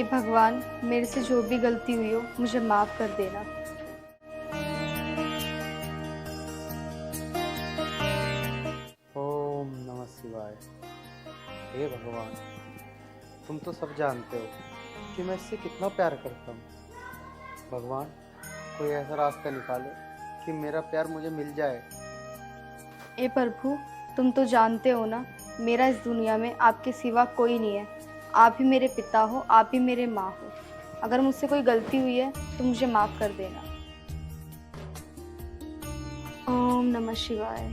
हे भगवान, मेरे से जो भी गलती हुई हो मुझे माफ कर देना। ओम नमः शिवाय। हे भगवान, तुम तो सब जानते हो कि मैं इससे कितना प्यार करता हूँ। भगवान, कोई ऐसा रास्ता निकालो कि मेरा प्यार मुझे मिल जाए। हे प्रभु, तुम तो जानते हो ना, मेरा इस दुनिया में आपके सिवा कोई नहीं है। आप ही मेरे पिता हो, आप ही मेरे माँ हो। अगर मुझसे कोई गलती हुई है तो मुझे माफ कर देना। ओम नमः शिवाय।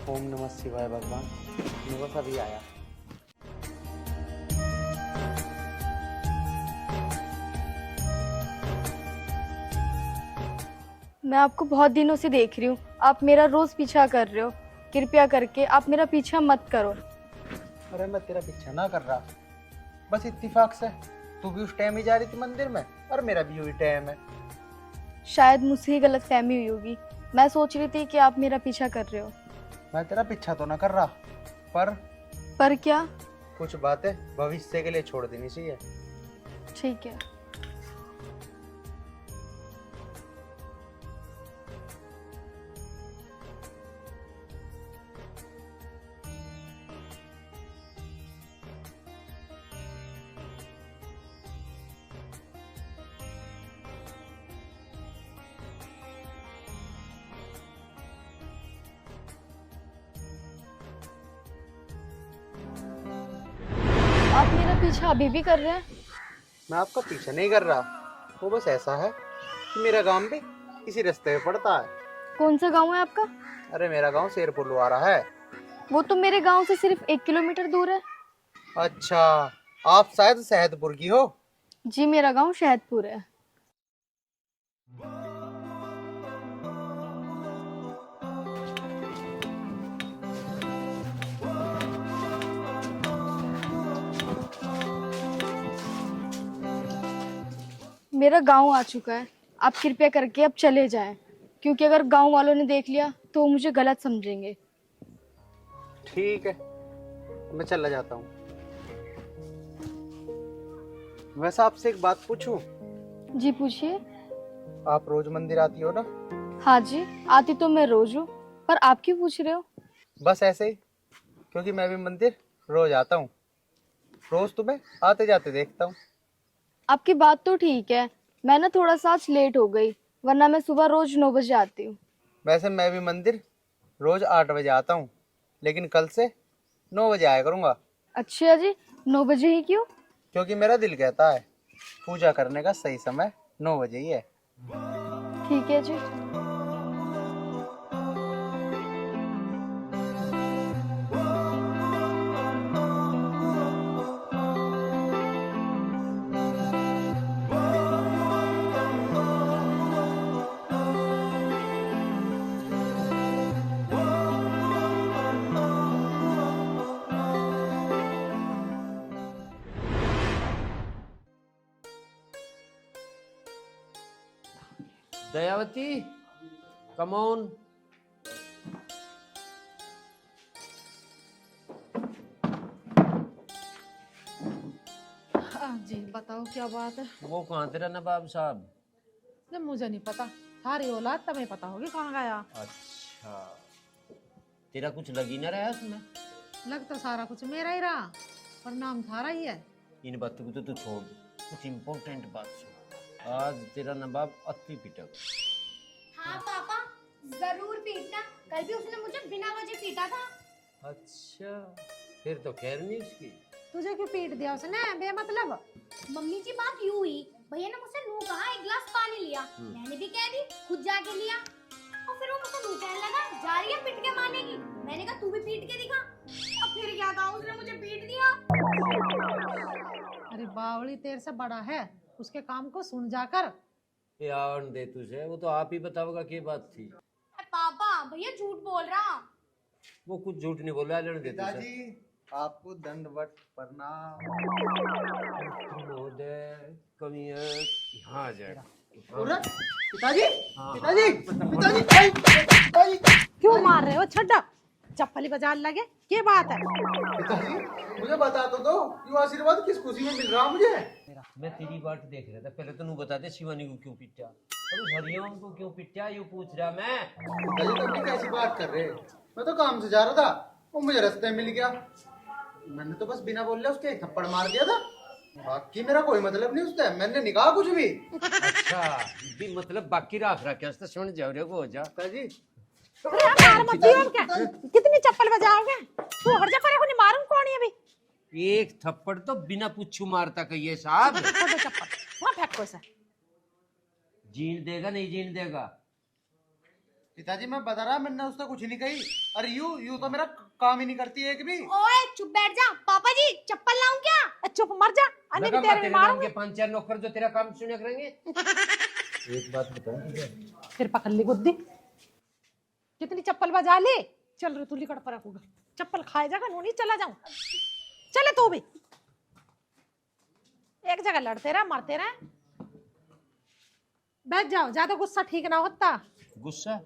ओम नमः शिवाय। भगवान, मेरे को अभी आया। मैं आपको बहुत दिनों से देख रही हूँ, आप मेरा रोज पीछा कर रहे हो। कृपया करके आप मेरा पीछा मत करो। अरे मैं तेरा पीछा ना कर रहा, बस इत्तेफाक से तू भी उस टाइम ही जा रही थी मंदिर में और मेरा भी वही टाइम है। शायद मुझसे ही गलतफहमी हुई होगी। मैं सोच रही थी कि आप मेरा पीछा कर रहे हो। मैं तेरा पीछा तो ना कर रहा, पर क्या? कुछ बातें भविष्य के लिए छोड़ देनी चाहिए। ठीक है। आप मेरा पीछा अभी भी कर रहे हैं? मैं आपका पीछा नहीं कर रहा, वो बस ऐसा है कि मेरा गांव भी इसी रास्ते पे पड़ता है। कौन सा गांव है आपका? अरे मेरा गांव शेरपुर लुहारा है। वो तो मेरे गांव से सिर्फ 1 किलोमीटर दूर है। अच्छा, आप शायद शहदपुर की हो। जी, मेरा गांव शहदपुर है। मेरा गांव आ चुका है। आप कृपया करके अब चले जाएं, क्योंकि अगर गांव वालों ने देख लिया तो वो मुझे गलत समझेंगे। ठीक है, मैं चला जाता हूँ। वैसे आपसे एक बात पूछूं? जी पूछिए। आप रोज मंदिर आती हो ना? हाँ जी, आती तो मैं रोज हूँ, पर आप क्यों पूछ रहे हो? बस ऐसे ही, क्योंकि मैं भी मंदिर रोज आता हूँ। रोज तुम्हें आते जाते देखता हूँ। आपकी बात तो ठीक है, मैं ना थोड़ा सा आज लेट हो गई, वरना मैं सुबह रोज 9 बजे आती हूँ। वैसे मैं भी मंदिर रोज 8 बजे आता हूँ, लेकिन कल से 9 बजे आया करूँगा। अच्छा जी, 9 बजे ही क्यों? क्योंकि मेरा दिल कहता है पूजा करने का सही समय 9 बजे ही है। ठीक है जी। Dayawati, come on. जी बताओ क्या बात है। वो कहाँ तेरा नवाब साहब? जब मुझे नहीं पता, थारी औलाद तुम्हें पता होगी कहाँ गया। अच्छा, तेरा कुछ लग ही ना रहा है उसमें। लग तो सारा कुछ मेरा ही रहा, पर नाम थारा ही है। इन बातों को तो तू छोड़, कुछ इम्पोर्टेंट बात सुन। आज तेरा नवाब अति पिटक। हाँ पापा, जरूर पीटना। कल भी उसने मुझे बिना वजह पीटा था। अच्छा, फिर तो खैर नहीं उसकी। तुझे क्यों पीट दिया उसने बेमतलब? मम्मी जी बात यूं हुई, भैया ने मुझसे नू कहा, 1 गिलास पानी लिया। मैंने भी कह दी, खुद जाके लिया। और फिर वो मुझसे नू कहने लगा, जा रही है पिट के मानेगी। मैंने कहा तू भी पीट के दिखा। और फिर क्या था, उसने मुझे पीट दिया। अरे बावली तेरे से बड़ा है, उसके काम को सुन जाकर। यार दे तुझे, वो तो आप ही बताओगा क्या बात थी। पापा भैया झूठ बोल रहा। वो कुछ झूठ नहीं बोल रहा, लड़ दे तुझे। पिताजी, आपको दंडवत प्रणाम। महोदय कमी है, यहाँ आ जाएगा। पिताजी, हाँ, पिताजी, पिताजी, पिताजी। क्यों मार रहे हो छड्डा? चप्पल ही बाजार लगे, ये बात है। पिताजी मुझे बता तो दो, ये आशीर्वाद किस खुशी में मिल रहा मुझे? मैं तेरी बात देख रहा था, पहले तो तू बता दे शिवानी को क्यों पिटा और उस हरिओम को क्यों पिटा, ये पूछ रहा मैं। पिताजी तुम भी कैसी बात कर रहे? मैं तो काम से जा रहा था, वो मुझे रास्ते में मिल गया, मैंने तो बस बिना बोले उसके एक थप्पड़ मार दिया था। बाकी मेरा कोई मतलब नहीं उससे, मैंने नहीं कहा कुछ भी। अच्छा भी मतलब बाकी रख क्या सुन जाओ रे को हो जा। पिताजी अरे मार मत दियो अब क्या, कितनी चप्पल बजाओगे? तू हर जगह को नहीं मारूं कौन है अभी? एक थप्पड़ तो बिना पूछू मारता कहिए साहब। छोड़ो चप्पल, वहां फेंको इसे। जीन देगा नहीं जीन देगा? पिताजी मैं बता रहा, मैंने उससे कुछ नहीं कही। अरे यू तो मेरा काम ही नहीं करती एक भी। ओए चुप बैठ जा। पापा जी चप्पल लाऊं क्या? चुप मर जा, अन्य लगा भी तेरे तेरे में नाम मारूंगी। के 5-4 नौकर जो तेरा काम सुने करेंगे। एक बात बताऊं तुझे, फिर पकड़ ली बुद्धि, कितनी चप्पल बजा ली। चल रे तू लिकड़ पर होगा, चप्पल खाए जाकर नूनी चला जाऊं। चले तू भी, एक जगह लड़ते रहे मरते रहे। बैठ जाओ, ज्यादा गुस्सा ठीक ना होता। गुस्सा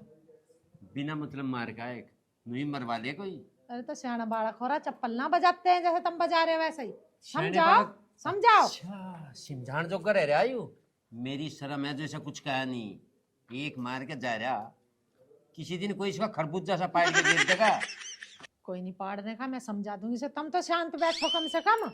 बिना मतलब मार का एक नहीं मरवा ले कोई। अरे तो सियाना बालक हो रहा, चप्पल ना बजाते हैं जैसे तुम बजा रहे हो वैसे ही। सियाने समझाओ बालक- समझाओ। अच्छा सिमझान जो करे रे आयु, मेरी शर्म है जो ऐसा कुछ कहा नहीं, एक मार के जा रहा, किसी दिन कोई इसका खरबूजा सा पाड़ के गिर देगा। कोई नहीं पाड़ने का, मैं समझा दूंगी इसे। तुम तो शांत बैठो कम से कम।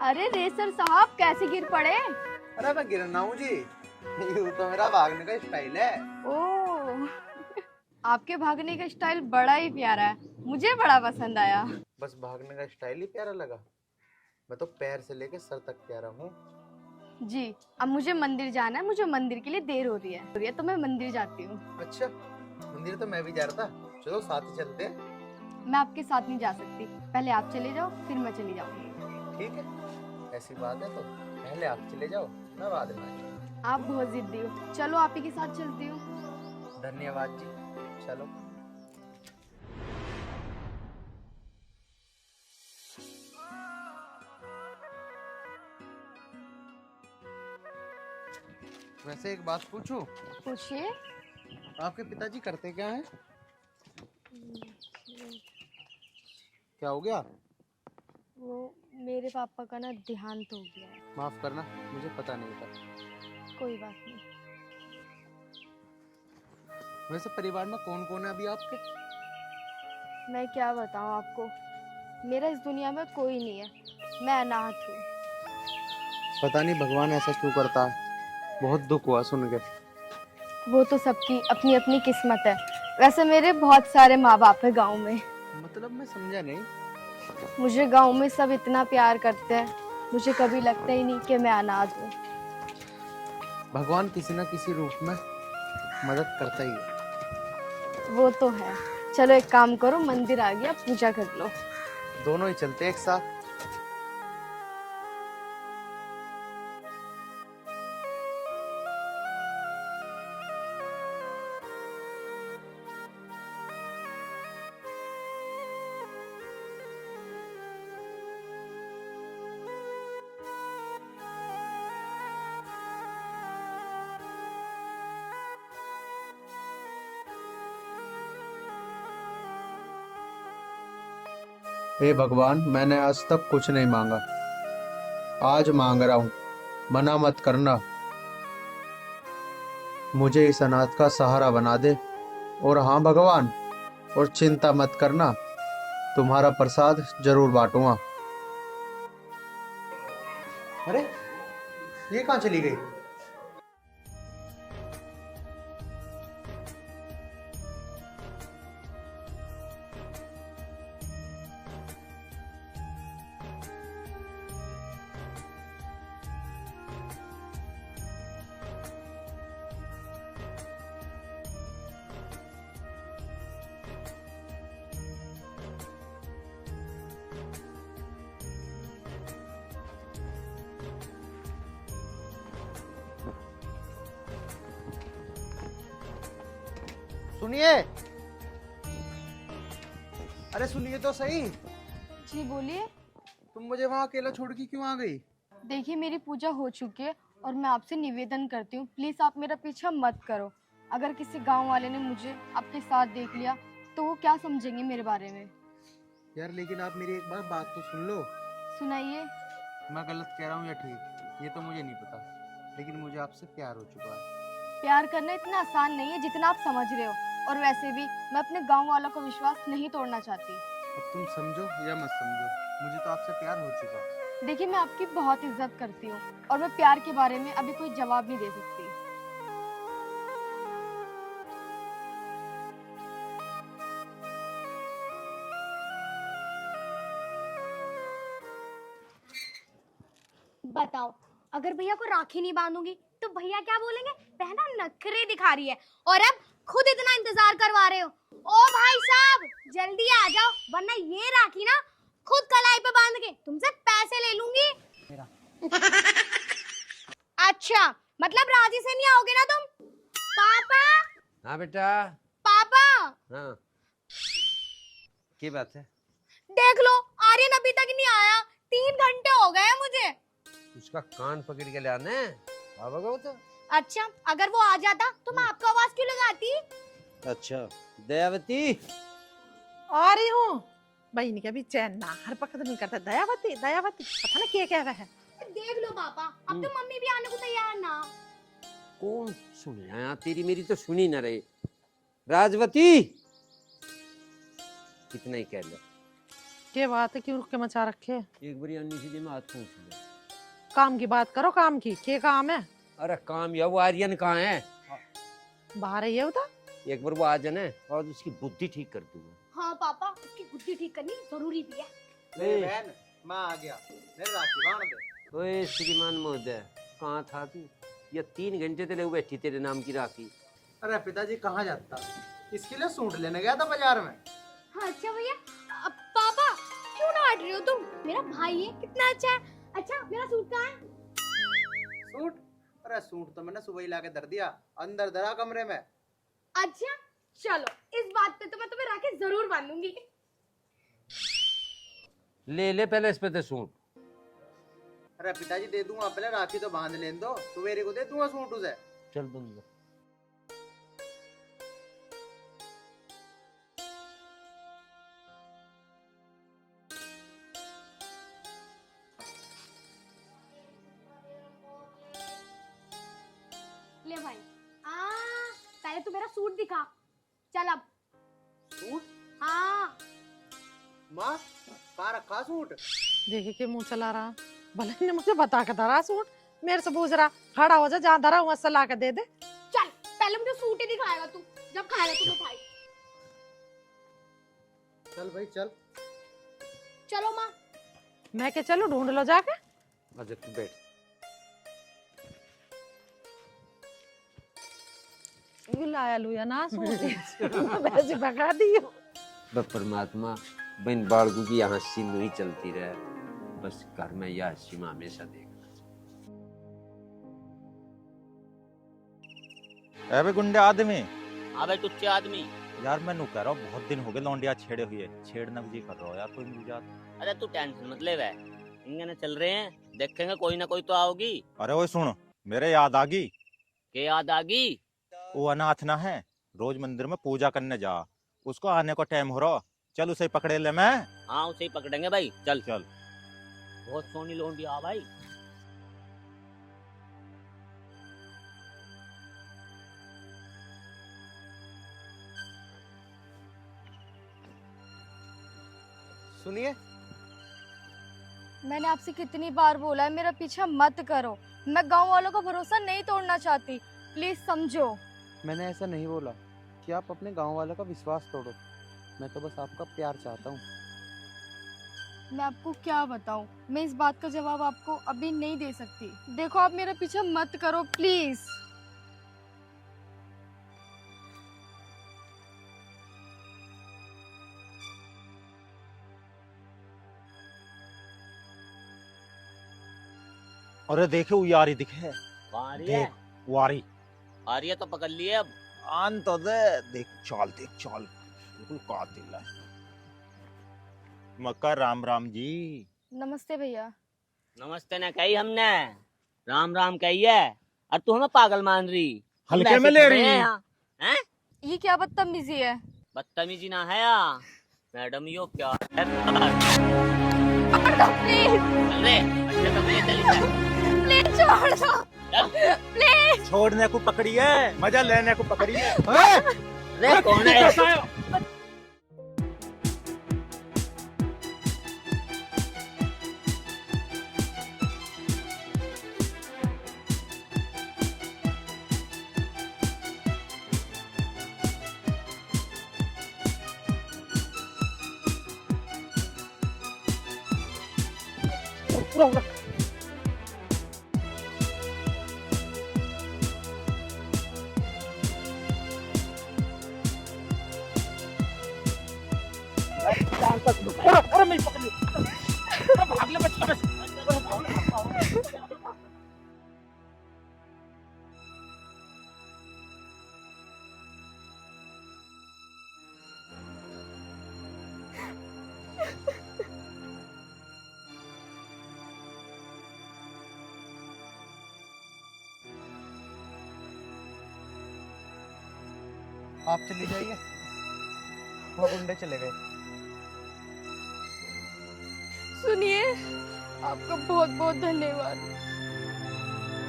अरे रेसर साहब कैसे गिर पड़े? अरे मैं गिरना हूँ जी, यू तो मेरा भागने का स्टाइल है। ओह, आपके भागने का स्टाइल बड़ा ही प्यारा है, मुझे बड़ा पसंद आया। बस भागने का स्टाइल ही प्यारा लगा, मैं तो पैर से लेके सर तक प्यारा हूँ। जी, अब मुझे मंदिर जाना है, मुझे मंदिर के लिए देर हो रही है तो मैं मंदिर जाती हूँ। अच्छा मंदिर तो मैं भी जा रहा था, चलो साथ ही चलते हैं। मैं आपके साथ नहीं जा सकती, पहले आप चले जाओ फिर मैं चली जाऊंगी। ठीक है, ऐसी बात है तो पहले आप चले जाओ, मैं बाद में आऊंगा। आप बहुत जिद्दी हो, चलो आप ही के साथ चलती हूँ। धन्यवाद जी, चलो। वैसे एक बात पूछूं, पूछिए। आपके पिताजी करते क्या हैं? क्या हो गया? वो मेरे पापा का ना देहांत हो गया है। माफ करना, मुझे पता नहीं था। कोई बात नहीं। वैसे परिवार में कौन कौन है अभी आपके? मैं क्या बताऊँ आपको, मेरा इस दुनिया में कोई नहीं है, मैं अनाथ हूँ। पता नहीं भगवान ऐसा क्यों करता है, बहुत दुख हुआ सुन के। वो तो सबकी अपनी अपनी किस्मत है। वैसे मेरे बहुत सारे माँ बाप है गांव में, मतलब मैं समझा नहीं। मुझे गांव में सब इतना प्यार करते हैं, मुझे कभी लगता ही नहीं कि मैं अनाथ हूँ। भगवान किसी न किसी रूप में मदद करता ही है। वो तो है। चलो एक काम करो, मंदिर आ गया, पूजा कर लो। दोनों ही चलते एक साथ। हे भगवान, मैंने आज तक कुछ नहीं मांगा, आज मांग रहा हूँ, मना मत करना। मुझे इस अनाथ का सहारा बना दे। और हाँ भगवान, और चिंता मत करना, तुम्हारा प्रसाद जरूर बांटूंगा। अरे ये कहाँ चली गई? सुनिए, अरे सुनिए तो सही, जी बोलिए। तुम मुझे वहाँ अकेला छोड़ के क्यों आ गई? देखिए मेरी पूजा हो चुकी है और मैं आपसे निवेदन करती हूँ, प्लीज़ आप मेरा पीछा मत करो। अगर किसी गांव वाले ने मुझे आपके साथ देख लिया तो वो क्या समझेंगे मेरे बारे में। यार लेकिन आप मेरी एक बार बात तो सुन लो। सुनाइए। मैं गलत कह रहा हूँ या ठीक, ये तो मुझे नहीं पता, लेकिन मुझे आपसे प्यार हो चुका है। प्यार करना इतना आसान नहीं है जितना आप समझ रहे हो, और वैसे भी मैं अपने गांव वालों का विश्वास नहीं तोड़ना चाहती। अब तुम समझो या मत समझो, मुझे तो आपसे प्यार हो चुका। देखिए मैं आपकी बहुत इज्जत करती हूँ और मैं प्यार के बारे में अभी कोई जवाब नहीं दे सकती। बताओ, अगर भैया को राखी नहीं बांधूंगी तो भैया क्या बोलेंगे? बहना नखरे दिखा रही है, और अब खुद इतना इंतजार करवा रहे हो। ओ भाई साहब, जल्दी आ जाओ, वरना ये राखी ना खुद कलाई पे बांध के तुमसे पैसे ले लूंगी। अच्छा, मतलब राजी से नहीं आओगे ना तुम? पापा, हाँ बेटा। पापा, हाँ, की बात है? देख लो, आर्यन अभी तक नहीं आया, 3 घंटे हो गए मुझे। उसका कान पकड़ के लाने बाबा को तो। अच्छा, अगर वो आ जाता तो मैं आपको आवाज क्यों लगाती? अच्छा दयावती, आ रही हूँ। बहन के भी चैन ना हर वक्त नहीं करता। दयावती दयावती पता ना क्या कह रहा है। देख लो पापा, अब तो मम्मी भी आने को तैयार ना। कौन सुने यहाँ, तेरी मेरी तो सुनी ना रहे। राजवती, कितना ही कह लो। क्या बात है, क्यों रुक के मचा रखे? एक बारी अन्नी सीधे में हाथ पूछ ले। काम की बात करो, काम की। क्या काम है? अरे काम या वो आर्यन कहाँ है? बाहर है ये उधर। एक बार वो आ जाने और उसकी बुद्धि ठीक कर दूंगा। हाँ पापा, उसकी बुद्धि ठीक करनी जरूरी भी है। बहन, मैं आ गया, मेरे राखी बांध दे। ओए श्रीमान महोदय, कहाँ था तू? ये 3 घंटे तेरे बैठी तेरे नाम की राखी। अरे पिताजी कहाँ जाता, इसके लिए सूट लेने गया था बाजार में। हाँ, अच्छा भैया। पापा, क्यों ना हट रहे हो तुम? मेरा भाई है, कितना अच्छा है। अच्छा, मेरा सूट कहाँ है? सूट? अरे सूट तो मैंने सुबह ही लाके धर दिया, अंदर धरा कमरे में। अच्छा, चलो, इस बात पे तो मैं तुम्हें राखी जरूर बांधूंगी। ले ले पहले इस पे ते सूट। अरे पिताजी दे दूंगा, पहले राखी तो बांध लेने दो, सवेरे को दे दूंगा सूट उसे। चल बंद। ले भाई, पहले तू मेरा सूट दिखा। चल अब। सूट? हाँ, माँ, कहाँ रखा सूट? देखे के मुंह चला रहा। भले ने मुझे बता के धरा सूट, मेरे से पूछ रहा। खड़ा हो जा, जहाँ धरा वहां से ला के दे दे। चल, पहले मुझे सूट ही दिखाएगा तू, जब खाएगा तू मिठाई। चल भाई चल। चलो माँ। मैं के चलो ढूंढ लो जाके। अच्छा तू बैठ। लाया लुया ना सूट वैसे भगा दियो। बस परमात्मा, बहन बाड़गू की यहाँ हंसी नहीं चलती रहे, बस घर में यह हंसी में हमेशा देखना। अबे गुंडे आदमी, हाँ भाई टुच्चे आदमी। यार मैं नु कह रहा हूँ बहुत दिन हो गए लौंडिया छेड़े हुए, छेड़ना जी कर रहा हो यार, कोई मिल जाता। अरे तू टेंशन मत ले, इंगने चल रहे हैं, देखेंगे कोई ना कोई तो आओगी। अरे वो सुन, मेरे याद आ गई। के याद आ गई? वो अनाथ ना है, रोज मंदिर में पूजा करने जा, उसको आने को टाइम हो रहा, चल उसे पकड़े ले मैं। हाँ उसे ही पकड़ेंगे भाई, चल चल। बहुत सोनी लोंडी आ भाई। सुनिए, मैंने आपसे कितनी बार बोला है मेरा पीछा मत करो, मैं गांव वालों का भरोसा नहीं तोड़ना चाहती, प्लीज समझो। मैंने ऐसा नहीं बोला कि आप अपने गांव वालों का विश्वास तोड़ो, मैं तो बस आपका प्यार चाहता हूँ। मैं आपको क्या बताऊं, मैं इस बात का जवाब आपको अभी नहीं दे सकती। देखो आप मेरा पीछा मत करो प्लीज। अरे देखे वो यारी दिखे, कहाँ आ रही है? देख वो आ रही। आ रही है तो पकड़ लिए अब। आन तो दे। देख चाल बिल्कुल कातिल है। मक्का राम राम जी। नमस्ते भैया। नमस्ते ना कही हमने, राम राम कही है, और तू हमें पागल मान रही। हम हल्के वैसे में ले खड़े रही। हैं यहाँ। हैं? ये क्या बदतमीजी है? बदतमीजी ना है यहाँ मैडम, यो प्यार है प्यार। प्लीज चल रे, अच्छे से ले चली जा। प्लीज छोड़ दो। चल। प्लीज छोड़ने को पकड़ी है, मजा लेने को पकड़ी है। रे कौन है? आप चली जाइए, वो गुंडे चले गए। सुनिए, आपका बहुत बहुत धन्यवाद।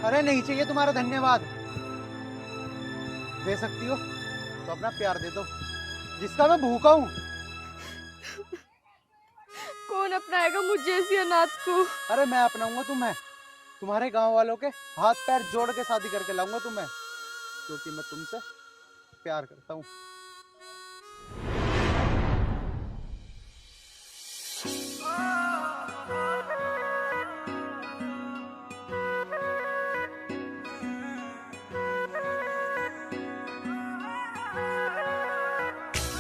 अरे नहीं चाहिए तुम्हारा धन्यवाद। दे सकती हो तो अपना प्यार दे दो, जिसका मैं भूखा हूँ। कौन अपनाएगा मुझे जैसी अनाथ को? अरे मैं अपनाऊंगा तुम्हें, तुम्हारे गांव वालों के हाथ पैर जोड़ के शादी करके लाऊंगा तुम्हें, क्योंकि मैं तुमसे प्यार करता हूँ।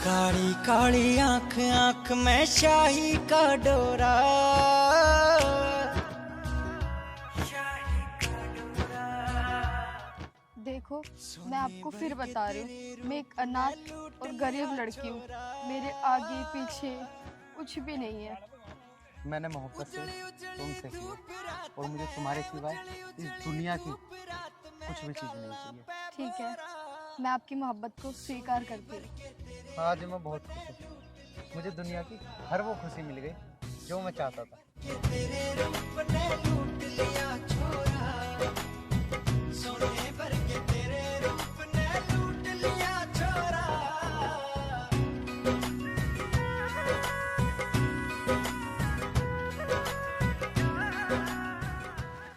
काली काली आंख आंख में शाही का डोरा। देखो, मैं आपको फिर बता रही हूँ, मैं एक अनाथ और गरीब लड़की हूँ। मेरे आगे पीछे कुछ भी नहीं है। मैंने मोहब्बत से तुमसे की और मुझे तुम्हारे सिवाय इस दुनिया की कुछ भी चीज नहीं चाहिए। ठीक है, मैं आपकी मोहब्बत को स्वीकार करती हूँ। आज मैं बहुत खुश हूँ, मुझे दुनिया की हर वो खुशी मिल गई जो मैं चाहता था।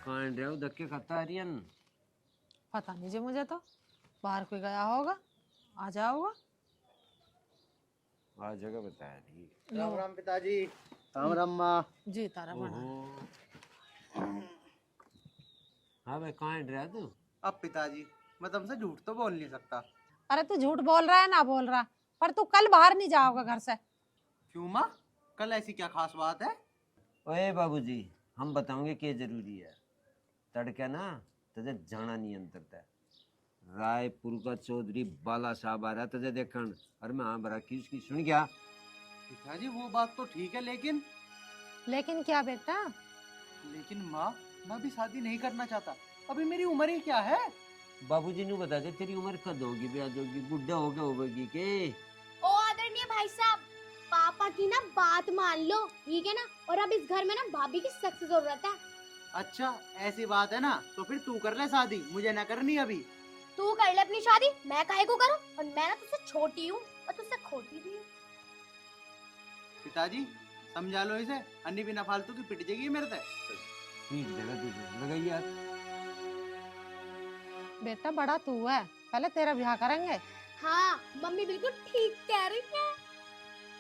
कौन रहे धक्के खाता आर्यन? पता नहीं जी, मुझे तो बाहर कोई गया होगा, आ जाओगा। आ जगह बताया नहीं। राम राम पिताजी। राम राम माँ जी तारा बना। हाँ भाई, कहाँ रहा तू? अब पिताजी मैं तुमसे झूठ तो बोल नहीं सकता। अरे तू झूठ बोल रहा है ना बोल रहा, पर तू कल बाहर नहीं जाओगा घर से। क्यों माँ, कल ऐसी क्या खास बात है? ओए बाबूजी, हम बताओगे क्या जरूरी है। तड़के ना तुझे जाना नहीं अंतरता। रायपुर का चौधरी बाला साहब आ रहा तुझे देखन, और मैं हाँ बरा की उसकी सुन गया। पिताजी वो बात तो ठीक है, लेकिन लेकिन क्या बेटा? लेकिन माँ, मैं भी शादी नहीं करना चाहता। अभी मेरी उम्र ही क्या है? बाबूजी ने बता दे तेरी उम्र कद होगी, ब्याज होगी, बुढ़ा हो गया होगी के? ओ आदरणीय भाई साहब, पापा की ना बात मान लो, ठीक है ना? और अब इस घर में ना भाभी की सख्त जरूरत है। अच्छा ऐसी बात है ना, तो फिर तू कर ले शादी, मुझे ना करनी अभी। तू कर ले अपनी शादी, मैं काहे को करूं? और मैं ना तुझसे छोटी हूँ और तुझसे खोटी भी हूँ। पिताजी समझा लो इसे, अन्नी बिना फालतू की पिट जाएगी मेरे से। पीट देगा तुझे, लगाई यार। बेटा बड़ा तू है, पहले तेरा ब्याह करेंगे। हाँ मम्मी बिल्कुल ठीक कह रही है।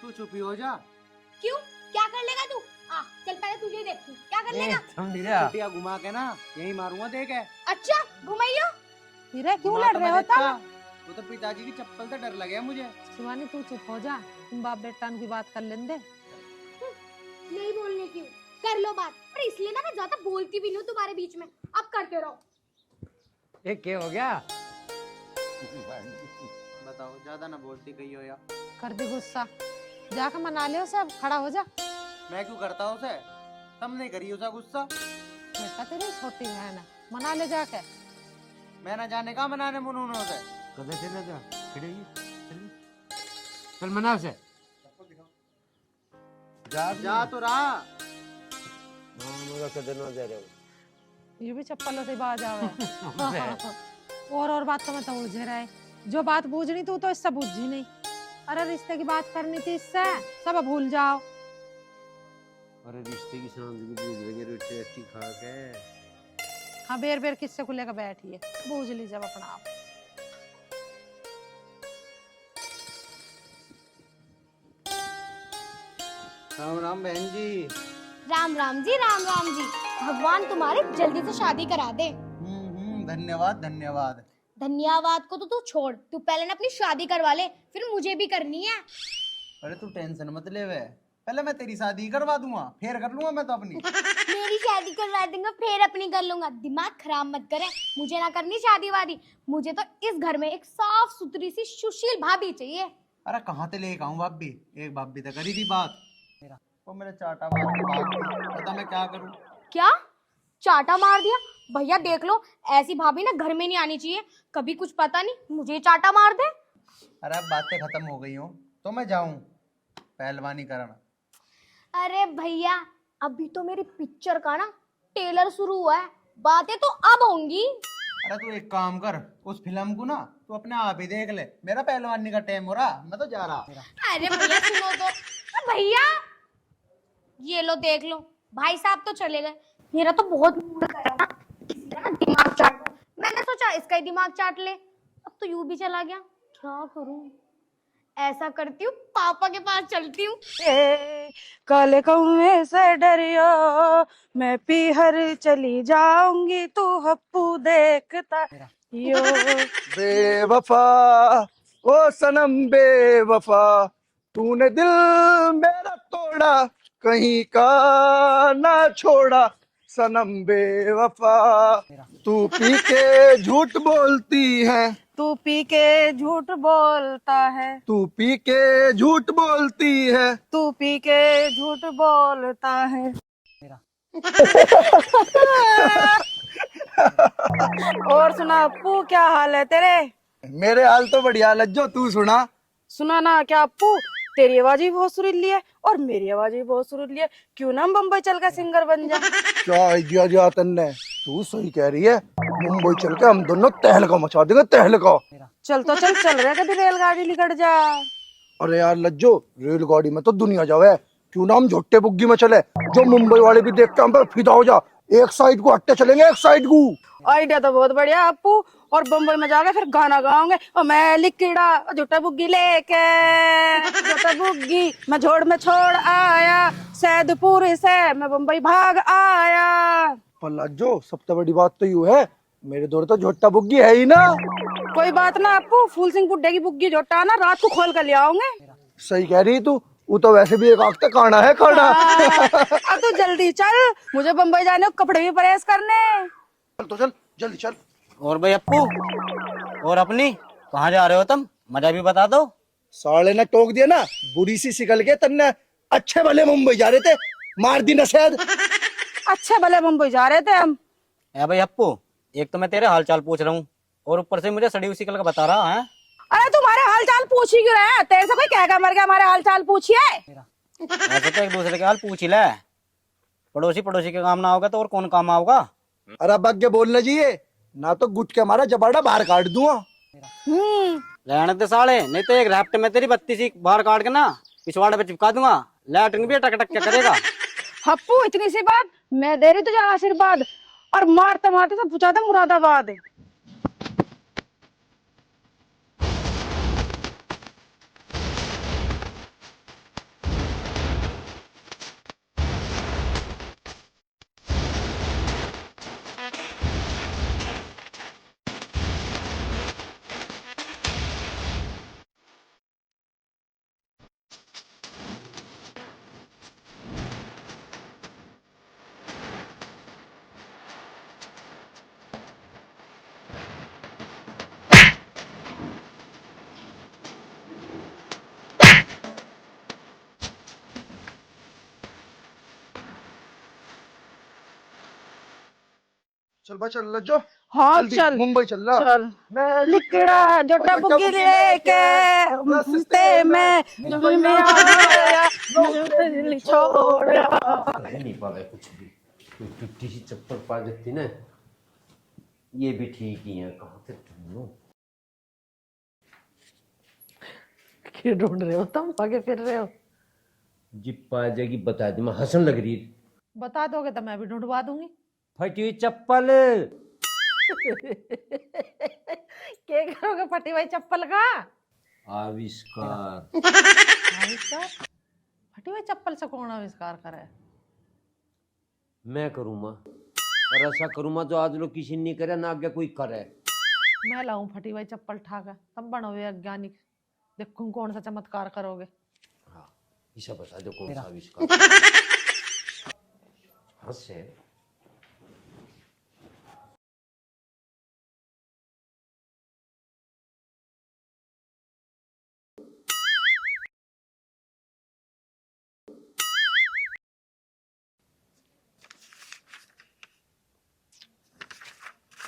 तू चुप ही हो जा। क्यों, क्या कर लेगा तू? आ चल पहले तुझे देखती हूँ, क्या कर लेगा? समझ रहा? कुटिया घुमा के ना यही मारूंगा, देख है। अच्छा घुमाइयो। हीरे क्यों घुमा लड़ तो रहे मैं हो देखता, तुम? वो तो पिताजी की चप्पल से डर लगे मुझे। शिवानी तू चुप हो जा, तुम बाप बेटा की बात कर लेंगे। नहीं बोलने की, कर लो बात। पर इसलिए ना मैं ज्यादा बोलती भी नहीं हूँ तुम्हारे बीच में। अब करते रहो। ये क्या हो गया? बताओ, ज्यादा ना बोलती कही हो या। कर दे गुस्सा, जाकर मना ले उसे, अब खड़ा हो जा। मैं क्यों करता हूँ उसे? तुम नहीं करी उसे गुस्सा। बेटा तेरी छोटी बहन है, मना ले जाके। मैं ना जाने का मनाने मुनून उसे। कदे चला जा खड़ेगी चल चल मना उसे जा तो रहा। हाँ मगर कदे ना जा रहे हो ये भी चप्पलों से बाज आवे। और बात तो मत उलझे रहे, जो बात बूझनी तू तो इससे बूझी नहीं। अरे रिश्ते की बात करनी थी इससे, सब भूल जाओ। अरे रिश्ते की सांस की बूझ लेंगे रोटी रोटी खा के। हाँ बेर बेर किससे को लेकर बैठी है, बूझ ली जब अपना आप। राम राम बहन जी। राम राम जी, राम राम जी। भगवान तुम्हारी जल्दी से शादी करा दे। धन्यवाद धन्यवाद। धन्यवाद को तो तू छोड़, तू पहले ना अपनी शादी करवा ले, फिर मुझे भी करनी है। अरे तू टेंशन मत ले वे, पहले मैं तेरी शादी करवा दूंगा, फिर कर लूंगा मैं तो अपनी। मेरी शादी करवा दूंगा फिर अपनी कर लूंगा। दिमाग खराब मत करे, मुझे ना करनी शादी वादी। मुझे तो इस घर में एक साफ सुथरी सी सुशील भाभी चाहिए। अरे कहाँ ते लेके आऊं भाभी? एक भाभी तो करी थी बात, वो मेरे चाटा मार के भाग गई। बता मैं क्या करूं? क्या चाटा मार दिया? भैया देख लो, ऐसी भाभी ना घर में नहीं आनी चाहिए। कभी कुछ पता नहीं मुझे चाटा मार दे। अरे अब बातें खत्म हो गई हो तो मैं जाऊं पहलवानी करना। अरे भैया, अभी तो मेरी पिक्चर का ना ट्रेलर शुरू हुआ है, बातें तो अब होंगी। अरे तू एक काम कर, उस फिल्म को ना तू अपने आप ही देख ले, मेरा पहलवानी का टाइम हो रहा, मैं तो जा रहा। अरे भैया सुनो तो। भैया ये लो देख लो, भाई साहब तो चले गए। मेरा तो बहुत मूड कर रहा है किसी का ना दिमाग चाट लूं। मैंने सोचा इसका ही दिमाग चाट ले, अब तो यूं भी चला गया। क्या करूं? ऐसा करती हूँ, पापा के पास चलती हूँ। काले कौए से डरियो, मैं पीहर चली जाऊंगी, तू हप्पू देखता यो। बेवफा ओ सनम बेवफा, तूने दिल मेरा तोड़ा, कहीं का ना छोड़ा सनम बेवफा। तू पी के झूठ बोलती है, तू पी के झूठ बोलता है, तू पी के झूठ बोलती है, तू पी के झूठ बोलता है। और सुना अप्पू, क्या हाल है तेरे? मेरे हाल तो बढ़िया लज्जो, तू सुना। सुना ना क्या अप्पू, तेरी आवाज भी बहुत सुरीली है और मेरी आवाज भी बहुत सुरीली है, क्यों ना हम बम्बई चल कर सिंगर बन जाए। क्या आइडिया दिया तन्ने, तू सही कह रही है। मुंबई चल के हम दोनों तहलका मचा देंगे, तहलका। चल तो चल रहे कभी रेलगाड़ी निकट जा। अरे यार लज्जो, रेलगाड़ी में तो दुनिया जावे, क्यों ना हम झोटे बुग्गी में चले, जो मुंबई वाले भी देख के हम पे फिदा हो जा। एक साइड को हट्टे चलेंगे, एक साइड को। आइडिया तो बहुत बढ़िया अप्पू, और बम्बई में जाके फिर गाना गाओगे, और मैं लिकड़ा झूठा बुग्गी लेके, झूठा बुग्गी मैं झोड़ में छोड़ आया, सैदपुर से मैं बम्बई भाग आया। पर लज्जो सबसे बड़ी बात तो यूं है, मेरे दौर तो झोटा बुग्गी है ही ना। कोई बात ना अप्पू, फूल सिंह बुड्ढे की बुग्गी झोटा ना रात को खोल कर ले आओगे। सही कह रही तू, वो तो वैसे भी एक आंख तक काना है काना। अब तो जल्दी चल, मुझे बम्बई जाने को कपड़े भी प्रेस करने। चल तो चल, जल्दी चल। और भाई अप्पू, और अपनी कहाँ जा रहे हो तुम? मजा भी बता दो। साले ने टोक दिया ना, बुरी सी सिकल के तन्ने। अच्छे भले मुंबई जा रहे थे, मार दी नशेद। अच्छे भले मुंबई जा रहे थे हम। ए भाई अप्पू, एक तो मैं तेरे हाल चाल पूछ रहा हूँ और ऊपर से मुझे सड़ी हुई शिकल का बता रहा है। अरे तुम्हारे हाल चाल पूछ ही क्यों रहे हैं? तेरे से कोई कह मर गया हमारे हाल चाल पूछिए। ऐसे तो एक दूसरे के हाल पूछ ही ले, पड़ोसी पड़ोसी के काम ना होगा तो और कौन काम आओगा? अरे अब आगे बोलना चाहिए ना, तो गुट के हमारा जबाड़ा बाहर काट दूंगा। रहने दे साले, नहीं तो एक रैप्ट में तेरी 32 बाहर काट के ना पिछवाड़े पे चिपका दूंगा। लैट्रिन भी टक टक क्या करेगा। हप्पू इतनी सी बात, मैं दे रही तुझे आशीर्वाद, और मारते मारते सब पूछा था मुरादाबाद। चल बा चल लज्जो हाँ जल्दी, चल मुंबई चल रहा चल मैं लिकड़ा जोटा बुग्गी लेके मुझसे मैं जब मैं आया मुझे दिल छोड़ा। कह नहीं पावे कुछ भी। कोई टूटी सी चप्पल पा देती ना, ये भी ठीक ही है। कहाँ से ढूंढूं? क्यों ढूंढ रहे हो तुम, भागे फिर रहे हो? जी पा जाएगी बता दी, मैं हंसन लग रही है। बता दोगे तो मैं भी ढूंढवा दूंगी। फटी हुई चप्पल। क्या करोगे फटी हुई चप्पल का आविष्कार। आविष्कार? फटी हुई चप्पल से कौन आविष्कार करे? मैं करूँगा, और ऐसा करूँगा जो आज लोग किसी ने नहीं करे ना आगे कोई करे। मैं लाऊं फटी हुई चप्पल ठाकर, तब बनोगे वैज्ञानिक। देखूं कौन सा चमत्कार करोगे। हाँ, इसे बता दो कौन सा आविष्कार। हंसे।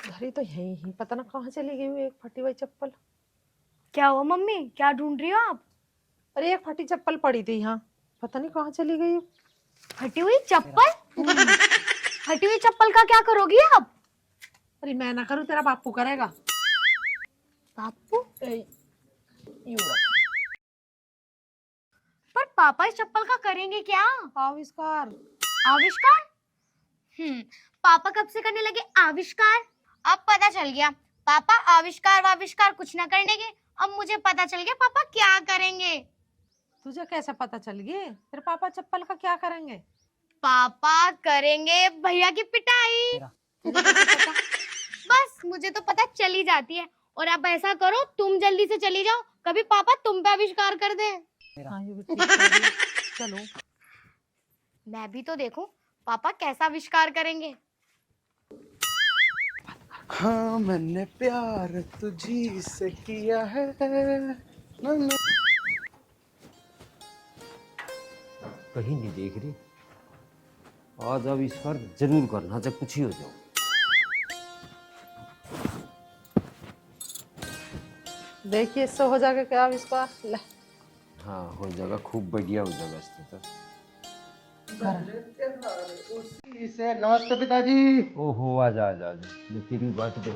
घड़ी तो यही ही, पता ना कहाँ चली गई हुई एक फटी हुई चप्पल। क्या हुआ मम्मी, क्या ढूंढ रही हो आप? अरे एक फटी चप्पल पड़ी थी यहाँ, पता नहीं कहाँ चली गई। फटी हुई चप्पल? फटी हुई चप्पल का क्या करोगी आप? अरे मैं ना करूँ, तेरा बापू करेगा। बापू? यूं पर पापा इस चप्पल का करेंगे क्या? आविष्कार। आविष्कार? पापा कब से करने लगे आविष्कार? अब पता चल गया पापा आविष्कार वाविष्कार कुछ ना करने के। अब मुझे पता चल गया पापा क्या करेंगे। तुझे कैसे पता चल गई? तेरे पापा चप्पल का क्या करेंगे? पापा करेंगे भैया की पिटाई। बस मुझे तो पता चल ही जाती है। और आप ऐसा करो, तुम जल्दी से चली जाओ, कभी पापा तुम पे आविष्कार कर दे। हाँ, ये भी ठीक कह रही है। चलो मैं भी तो देखूं पापा कैसा आविष्कार करेंगे। हाँ मैंने प्यार तुझी से किया है ना ना। कहीं नहीं देख रही। आज आविष्कार जरूर करना, चाहे कुछ ही हो जाओ। देखिए इससे हो जाएगा क्या आविष्कार। ले हाँ हो जाएगा, खूब बढ़िया हो जाएगा इससे तो। उसी से नमस्ते पिताजी। ओहो आजा आजा आजा, मैं तेरी बात दे।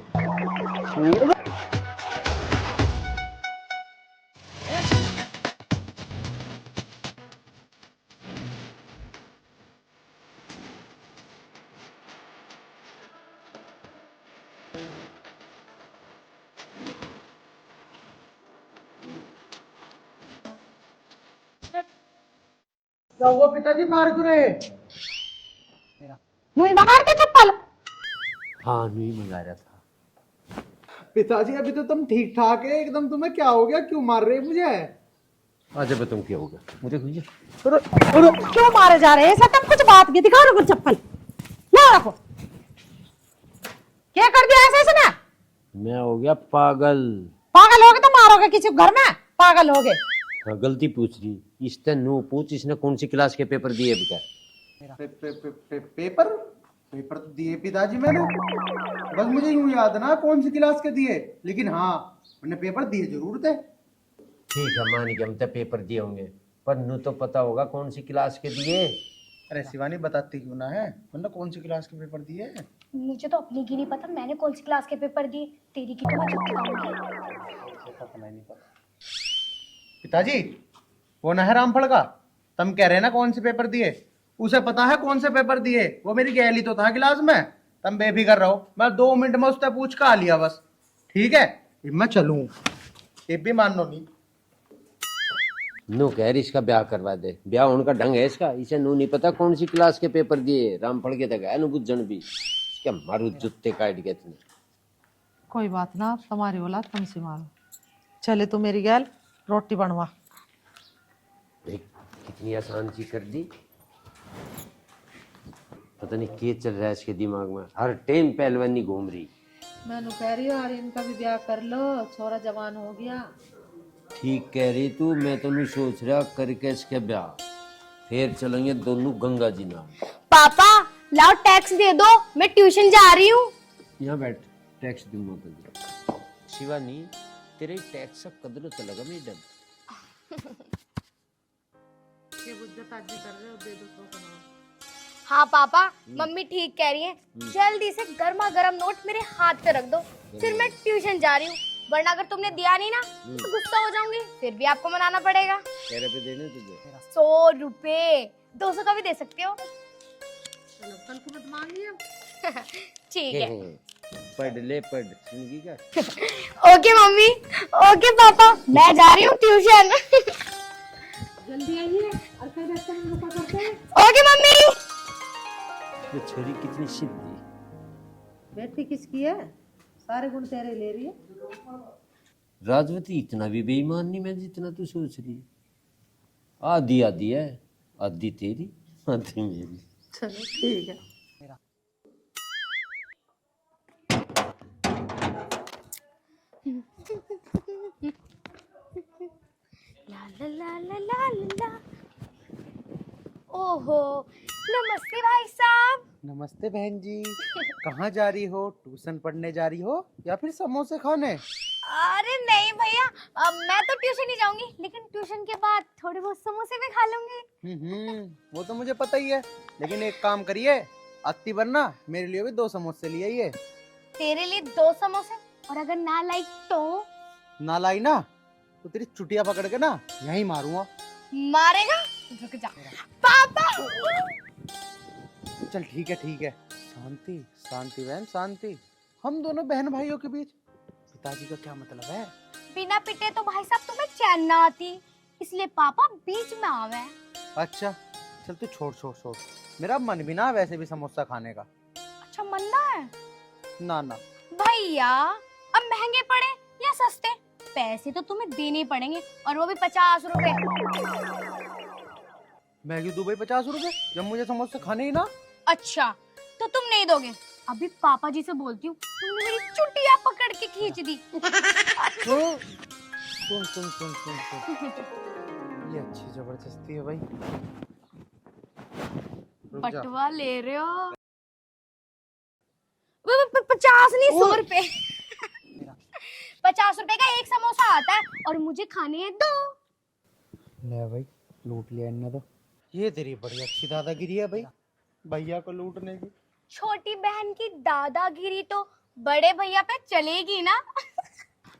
क्या हुआ पिताजी, मार क्यों रहे? मुझे बाहर के चप्पल। हाँ नहीं मंगा रहा था। पिताजी अभी तो तुम ठीक ठाक है एकदम, तुम्हें क्या हो गया, क्यों मार रहे मुझे? आज बताऊँ क्या होगा मुझे कुछ। क्यों मारे जा रहे हैं? ऐसा तुम कुछ बात की दिखाओ ना चप्पल। ला रखो। क्या कर दिया ऐसे इसने? मैं हो गया पागल। पागल हो गए तो मारोगे किसी को घर में? पागल हो गए। हाँ गलती पूछ रही। इसने नो पूछ, इसने कौन सी क्लास के पेपर दिए बेटा? पेपर पेपर तो दिए पिताजी मैंने, बस मुझे यूं याद ना कौन सी क्लास के दिए, लेकिन हाँ मैंने पेपर दिए जरूर थे। ठीक है मान गया, हम तो पेपर दिए होंगे, पर नू तो पता होगा कौन सी क्लास के दिए। अरे शिवानी बताती क्यों ना है, मतलब कौन सी क्लास के पेपर दिए? मुझे तो अपनी की नहीं पता मैंने कौन सी क्लास के पेपर दिए, तेरी की तो मैं चुप नहीं पता। पिताजी वो ना है रामफल का, तुम कह रहे ना कौन से पेपर दिए, उसे पता है कौन से पेपर दिए। वो मेरी गैली तो था क्लास में, तुम बेफिक्र रहो, मैं 2 मिनट में उससे पूछ कर आ लिया बस। ठीक है मैं चलूं, ये भी मान लो नहीं। नू कह रही इसका ब्याह करवा दे, ब्याह होने का ढंग है इसका। इसे नू नहीं पता कौन सी क्लास के पेपर दिए। रामफल के तक है नू बुझन भी, क्या मारू जुत्ते काट गए तुमने। कोई बात ना, तुम्हारी औलाद तुमसे मारो। चले तू मेरी गैल रोटी बनवा। कितनी आसान चीज कर दी। पता नहीं क्या चल रहा है इसके दिमाग में, हर टाइम पहलवानी घूम रही। मैंने कह रही हूँ इनका भी ब्याह कर लो, छोरा जवान हो गया। ठीक कह रही तू, मैं तो नहीं सोच रहा करके इसके ब्याह, फिर चलेंगे दोनों गंगा जी नाम। पापा लाओ टैक्स दे दो, मैं ट्यूशन जा रही हूँ। यहाँ बैठ, टैक्स दूंगा तुझे। शिवानी, तेरे टैक्स का कदर तो लगा मैडम। ये बुद्ध ताजी कर रहे हो, दे दो तो कमाओ। हाँ पापा, मम्मी ठीक कह रही है। जल्दी से गर्मा गर्म नोट मेरे हाथ पे रख दो, फिर मैं ट्यूशन जा रही हूँ। वरना अगर तुमने दिया नहीं ना तो गुस्सा हो जाऊंगी, फिर भी आपको मनाना पड़ेगा। क्या रुपए देने तुझे? 100 रुपए, 200 का भी दे सकते हो। चलो कल को मत मांगिए। ठीक है। पढ़ ले, पढ़, सुनगी क्या? ओके मम्मी, ओके पापा, मैं जा रही हूँ ट्यूशन। जल्दी आइए और कल रास्ते में रुका करते हैं। Okay mummy. ये छोरी कितनी सीधी। बेटी किसकी है? सारे गुण तेरे ले रही है। राजवती इतना भी बेईमान नहीं मैं जितना तू सोच रही है। आधी आधी है, आधी तेरी, आधी मेरी। चलो ठीक है। ला ला ला ला ला ला। ओहो, नमस्ते भाई साहब। नमस्ते बहन जी। कहाँ जा रही हो? ट्यूशन पढ़ने जा रही हो या फिर समोसे खाने? अरे नहीं भैया, मैं तो ट्यूशन ही जाऊंगी, लेकिन ट्यूशन के बाद थोड़े बहुत समोसे भी खा लूंगी। वो तो मुझे पता ही है, लेकिन एक काम करिए, आती बनना मेरे लिए भी 2 समोसे ले आइए। तेरे लिए 2 समोसे, और अगर ना लाइक तो? ना लाई ना तो तेरी चुटिया पकड़ के ना यहीं मारूंगा। मारेगा? रुक जा पापा। चल ठीक है। शांति शांति बहन शांति। हम दोनों बहन भाइयों के बीच पिताजी का क्या मतलब है? बिना पिटे तो भाई साहब तुम्हें चैन ना आती, इसलिए पापा बीच में आवे। अच्छा चल तू छोड़। मेरा मन भी ना वैसे भी समोसा खाने का। अच्छा मनना है? ना भैया, अब महंगे पड़े या सस्ते, पैसे तो तुम्हें देने ही पड़ेंगे, और वो भी 50 रुपए। मैगी दूबई 50 रुपए जब मुझे समोसे खाने ही ना। अच्छा तो तुम नहीं दोगे? अभी पापा जी से बोलती हूँ, तुमने मेरी चुटिया पकड़ के खींच दी। सुन। ये अच्छी जबरदस्ती है भाई। रुक जा। पटवा ले रहे हो? 50 नहीं 100 रुपए। 50 रुपए का एक समोसा आता है, और मुझे खाने हैं 2। ले भाई, लूट लिया इन्होंने तो। ये तेरी बड़ी अच्छी दादागिरी है भाई, भैया को लूटने की। छोटी बहन की दादागिरी तो बड़े भैया पे चलेगी ना।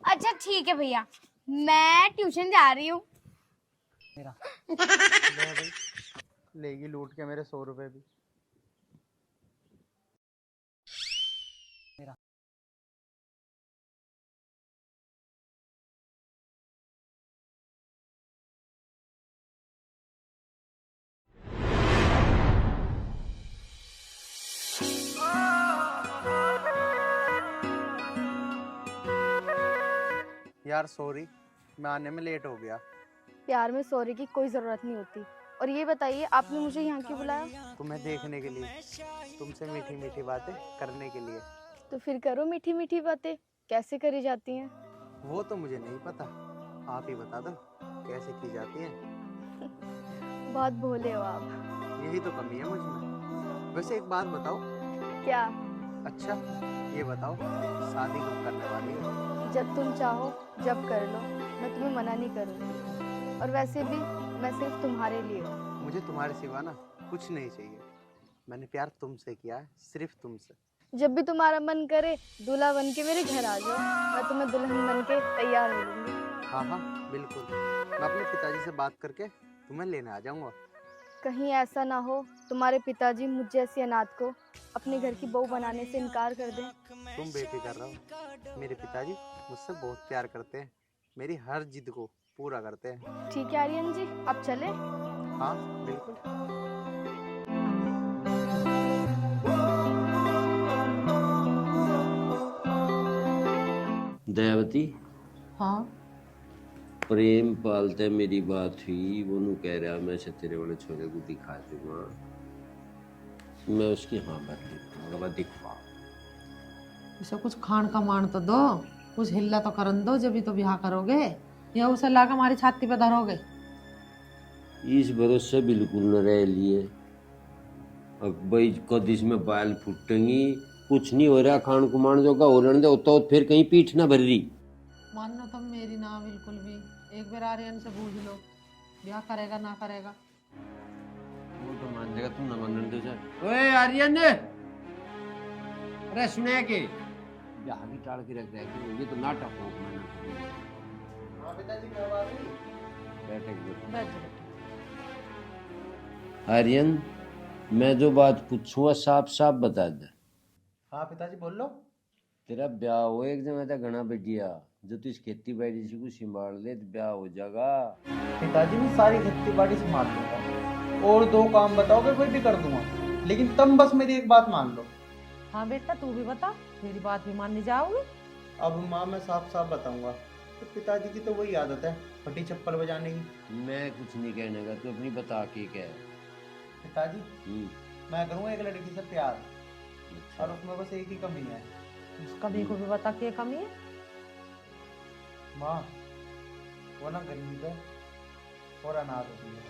अच्छा ठीक है भैया, मैं ट्यूशन जा रही हूँ। ले भाई, लेगी लूट के मेरे 100 रुपए भी। यार सॉरी, मैं आने में लेट हो गया। प्यार में सॉरी की कोई ज़रूरत नहीं होती। और ये बताइए, आपने मुझे यहाँ क्यों बुलाया? तुम्हें देखने के लिए, तुमसे मीठी मीठी बातें करने के लिए। तो फिर करो मीठी मीठी बातें। कैसे करी जाती हैं? वो तो मुझे नहीं पता, आप ही बता दो कैसे की जाती है। बहुत भोले हो आप। यही तो कमी है मुझ में। वैसे एक बात बताओ। क्या? अच्छा ये बताओ, शादी कब करने वाली हो? जब तुम चाहो जब कर लो, मैं तुम्हें मना नहीं करूँगी। और वैसे भी मैं सिर्फ तुम्हारे लिए हूँ। मुझे तुम्हारे सिवा ना कुछ नहीं चाहिए। मैंने प्यार तुमसे किया है, सिर्फ तुमसे। जब भी तुम्हारा मन करे दूल्हा बन के मेरे घर आ जाओ, मैं तुम्हें दुल्हन बन के तैयार मिलूंगी। हाँ बिल्कुल, मैं अपने पिताजी से बात करके तुम्हें लेने आ जाऊंगा। कहीं ऐसा ना हो तुम्हारे पिताजी मुझ जैसी अनाथ को अपने घर की बहू बनाने से इनकार कर दें। तुम बेफिक्र रहो, मेरे पिताजी मुझसे बहुत प्यार करते हैं, मेरी हर जिद को पूरा करते हैं। ठीक है आर्यन जी, अब चले। हाँ बिल्कुल। दयावती, हाँ प्रेम पालते मेरी बात हुई, वो नू कह रहा मैं से तेरे वाले छोरे को दिखा दूंगा। मैं उसकी हाँ भर दिखवा। इसे कुछ खान का मान तो दो, कुछ हिल्ला तो करन दो, जब भी तो ब्याह करोगे, या उसे लाकर हमारी छाती पे धरोगे। इस भरोसे बिल्कुल न रह लिए। अब भाई कद इसमें बाल फूटेंगी कुछ नहीं हो रहा, खान कुमान जो का हो रहा दे तो फिर कहीं पीठ ना भर रही। मानना तुम मेरी ना बिल्कुल भी। एक बार आर्यन से पूछ लो, ब्याह करेगा ना करेगा। वो तो मान जाएगा, तुम ना मानने दो सर। ओए आर्यन, अरे सुने के ब्याह की टाल के रख रहे, ये तो नाटक हो हाँ पिताजी, क्या बात है? बैठे। आर्यन, मैं जो बात पूछूंगा साफ साफ बता दे। हाँ पिताजी, बोल लो। तेरा ब्याह हो एक जगह था घना बढ़िया, जो तू इस खेती बाड़ी से कुछ संभाल ले तो ब्याह हो जाएगा। पिताजी मैं सारी खेती बाड़ी संभाल लूंगा और 2 काम बताओगे कोई भी कर दूंगा, लेकिन तुम बस मेरी एक बात मान लो। हाँ बेटा तू भी बता, मेरी बात भी मानने जाओगे? अब माँ मैं साफ साफ बताऊंगा, तो पिताजी की तो वही आदत है फटी चप्पल बजाने की। मैं कुछ नहीं कहने का, तू अपनी बता के कह। पिताजी मैं करूँगा एक लड़की से प्यार, और उसमें बस एक ही कमी है। उसका देखो भी बता क्या कमी है। माँ वो ना गरीब है और अनाथ होती है।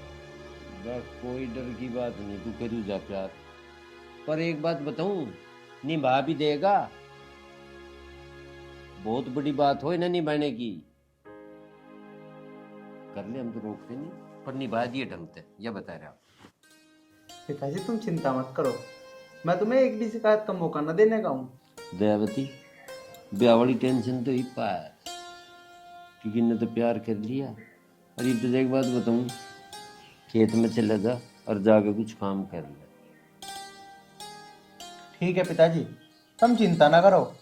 बस कोई डर की बात नहीं, तू करू जा प्यार। पर एक बात बताऊं, निभा भी देगा। बहुत बड़ी बात हो ना निभाने की, कर ले, हम तो रोकते नहीं, पर निभा दिए ढंग से, यह बता रहा। पिताजी तुम चिंता मत करो, मैं तुम्हें एक भी शिकायत का मौका न देने का हूँ। दयावती, ब्याह वाली टेंशन तो ही पाया, क्योंकि इन्हें तो प्यार कर लिया। और ये तुझे एक बात बताऊं, खेत में चले जा और जाके कुछ काम कर ले। ठीक है पिताजी, तुम चिंता ना करो,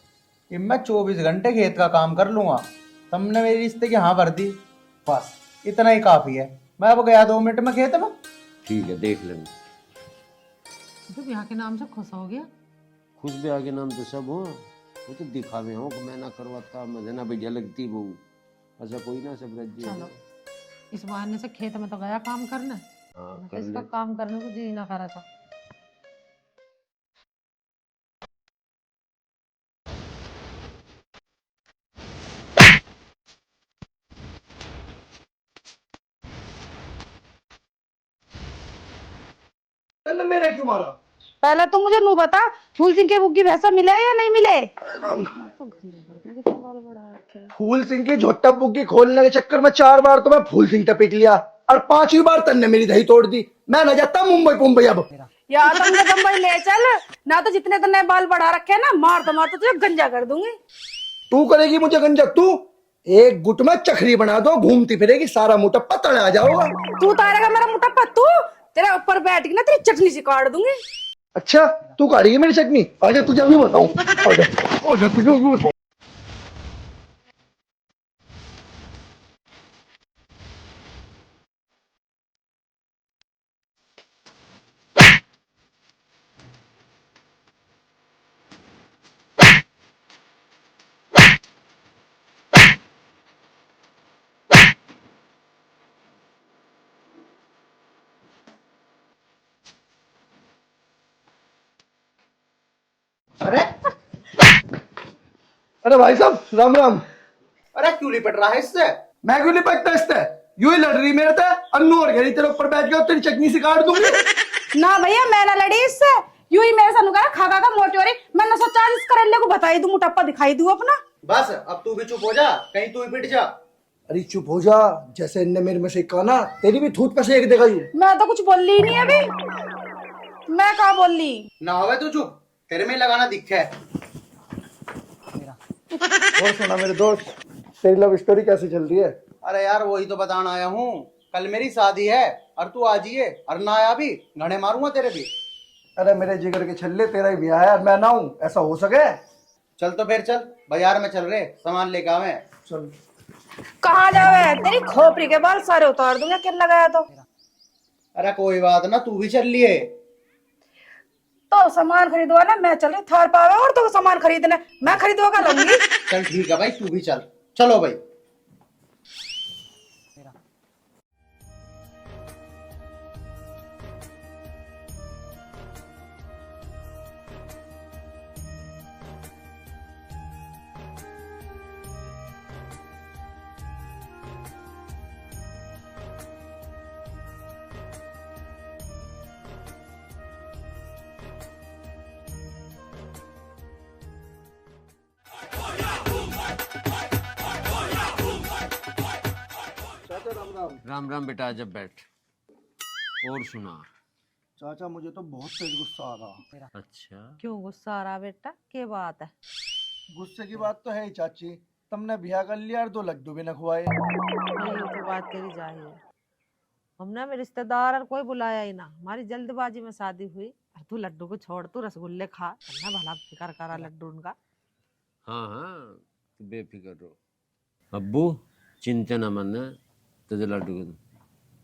ये मैं 24 घंटे खेत का काम कर लूंगा। तुमने मेरी रिश्ते की हाँ भर दी, बस इतना ही काफी है। मैं अब गया 2 मिनट में खेत में। ठीक है, देख लेंगे। तो ब्याह के नाम से खुश हो गया? खुश ब्याह के नाम तो सब हो, वो तो दिखावे हो कि मैं ना करवाता, मुझे ना बढ़िया लगती बहू, ऐसा कोई ना, सब रज चलो इस बहाने से खेत में तो गया काम करने, हाँ, तो इसका काम करने को जी ना करा था। मेरे क्यों मारा? पहले तो मुझे नू बता, फूल सिंह के बुग्गी भैंसा मिले या नहीं मिले? फूल सिंह की झोटा बुग्गी खोलने के चक्कर में 4 बार तो मैं फूल सिंह टपीट लिया, और 5वीं बार तन्ने मेरी दही तोड़ दी। मैं न जाता मुंबई अब। या तो मुझे बम्बई ले चल, ना तो जितने तन्ने बाल बढ़ा रखे हैं ना, मार तो तुझे गंजा कर दूंगी। तू करेगी मुझे गंजा? तू एक गुट में चखरी बना दो, घूमती फिरेगी, सारा मुटप्पा तड़े आ जाओगा। तू उतारेगा मेरा मुटप्पा? तू तेरे ऊपर बैठ के ना तेरी चटनी सी काट दूंगी। अच्छा तू काटेगी मेरी चटनी? आजा तुझे अभी बताऊं, आजा आजा तुझे अभी बताऊं। अरे अरे भाई साहब, राम राम। अरे क्यों लिपट रहा है इससे? मैं क्यों लिपटता इससे? यूं ही लड़ रही मेरे से, अन्नू और घेरी तेरे ऊपर बैठ गया, तेरी चटनी से काट दूंगी। ना भैया मैं ना लड़ी इससे, यूं ही मेरे साथ नुका खा खा का मोटी हो रही। मैं 940 करेले को बताई दूं, मुटप्पा दिखाई दूं अपना। बस अब तू भी चुप हो जा, कहीं तू ही पिट जा। अरे चुप हो जा, जैसे इनने मेरे में से काना, तेरी भी थूत पे सेक देगा यूं। मैं तो कुछ बोल ही नहीं अभी, मैं कहा बोल ली? ना होवे तू चुप, तेरे में ही लगाना दिखे है। और सुना मेरे दोस्त, तेरी लव स्टोरी कैसे चल रही है? अरे यार वही तो बताना आया हूँ, कल मेरी शादी है और तू आ जाइए, और ना आया भी घड़े मारूंगा तेरे भी। अरे मेरे जिगर के छल्ले, तेरा ही ब्याह है और मैं ना हूं, ऐसा हो सके? चल तो फिर चल, बाजार में चल रहे, सामान लेके आवे। चल। कहाँ जावे? तेरी खोपड़ी के बाल सारे उतार दूंगा क्या लगाया तो। अरे कोई बात ना, तू भी चल लिए। तो सामान खरीदवा ना, मैं चल रही थार पावे और तो सामान खरीदने मैं खरीदवा का लूंगी। चल ठीक है भाई, तू भी चल। चलो भाई। राम। राम राम बेटा, जब बैठ और सुना। चाचा मुझे तो बहुत तेज गुस्सा आ रहा। अच्छा, क्यों गुस्सा आ रहा बेटा, क्या बात है? गुस्से की बात तो है ही चाची, तुमने ब्याह कर लिया और 2 लड्डू भी न खुआए। ये तो बात तेरी जाहिर है। हमने में रिश्तेदार और कोई बुलाया ही ना, हमारी जल्दबाजी में शादी हुई। और तू लड्डू को छोड़, तू रसगुल्ले खा, वरना भला फिकर करा लड्डू उनका। हाँ हाँ, तू बेफिक्र रहो। अब्बू चिंता न मन, तुझे लड्डू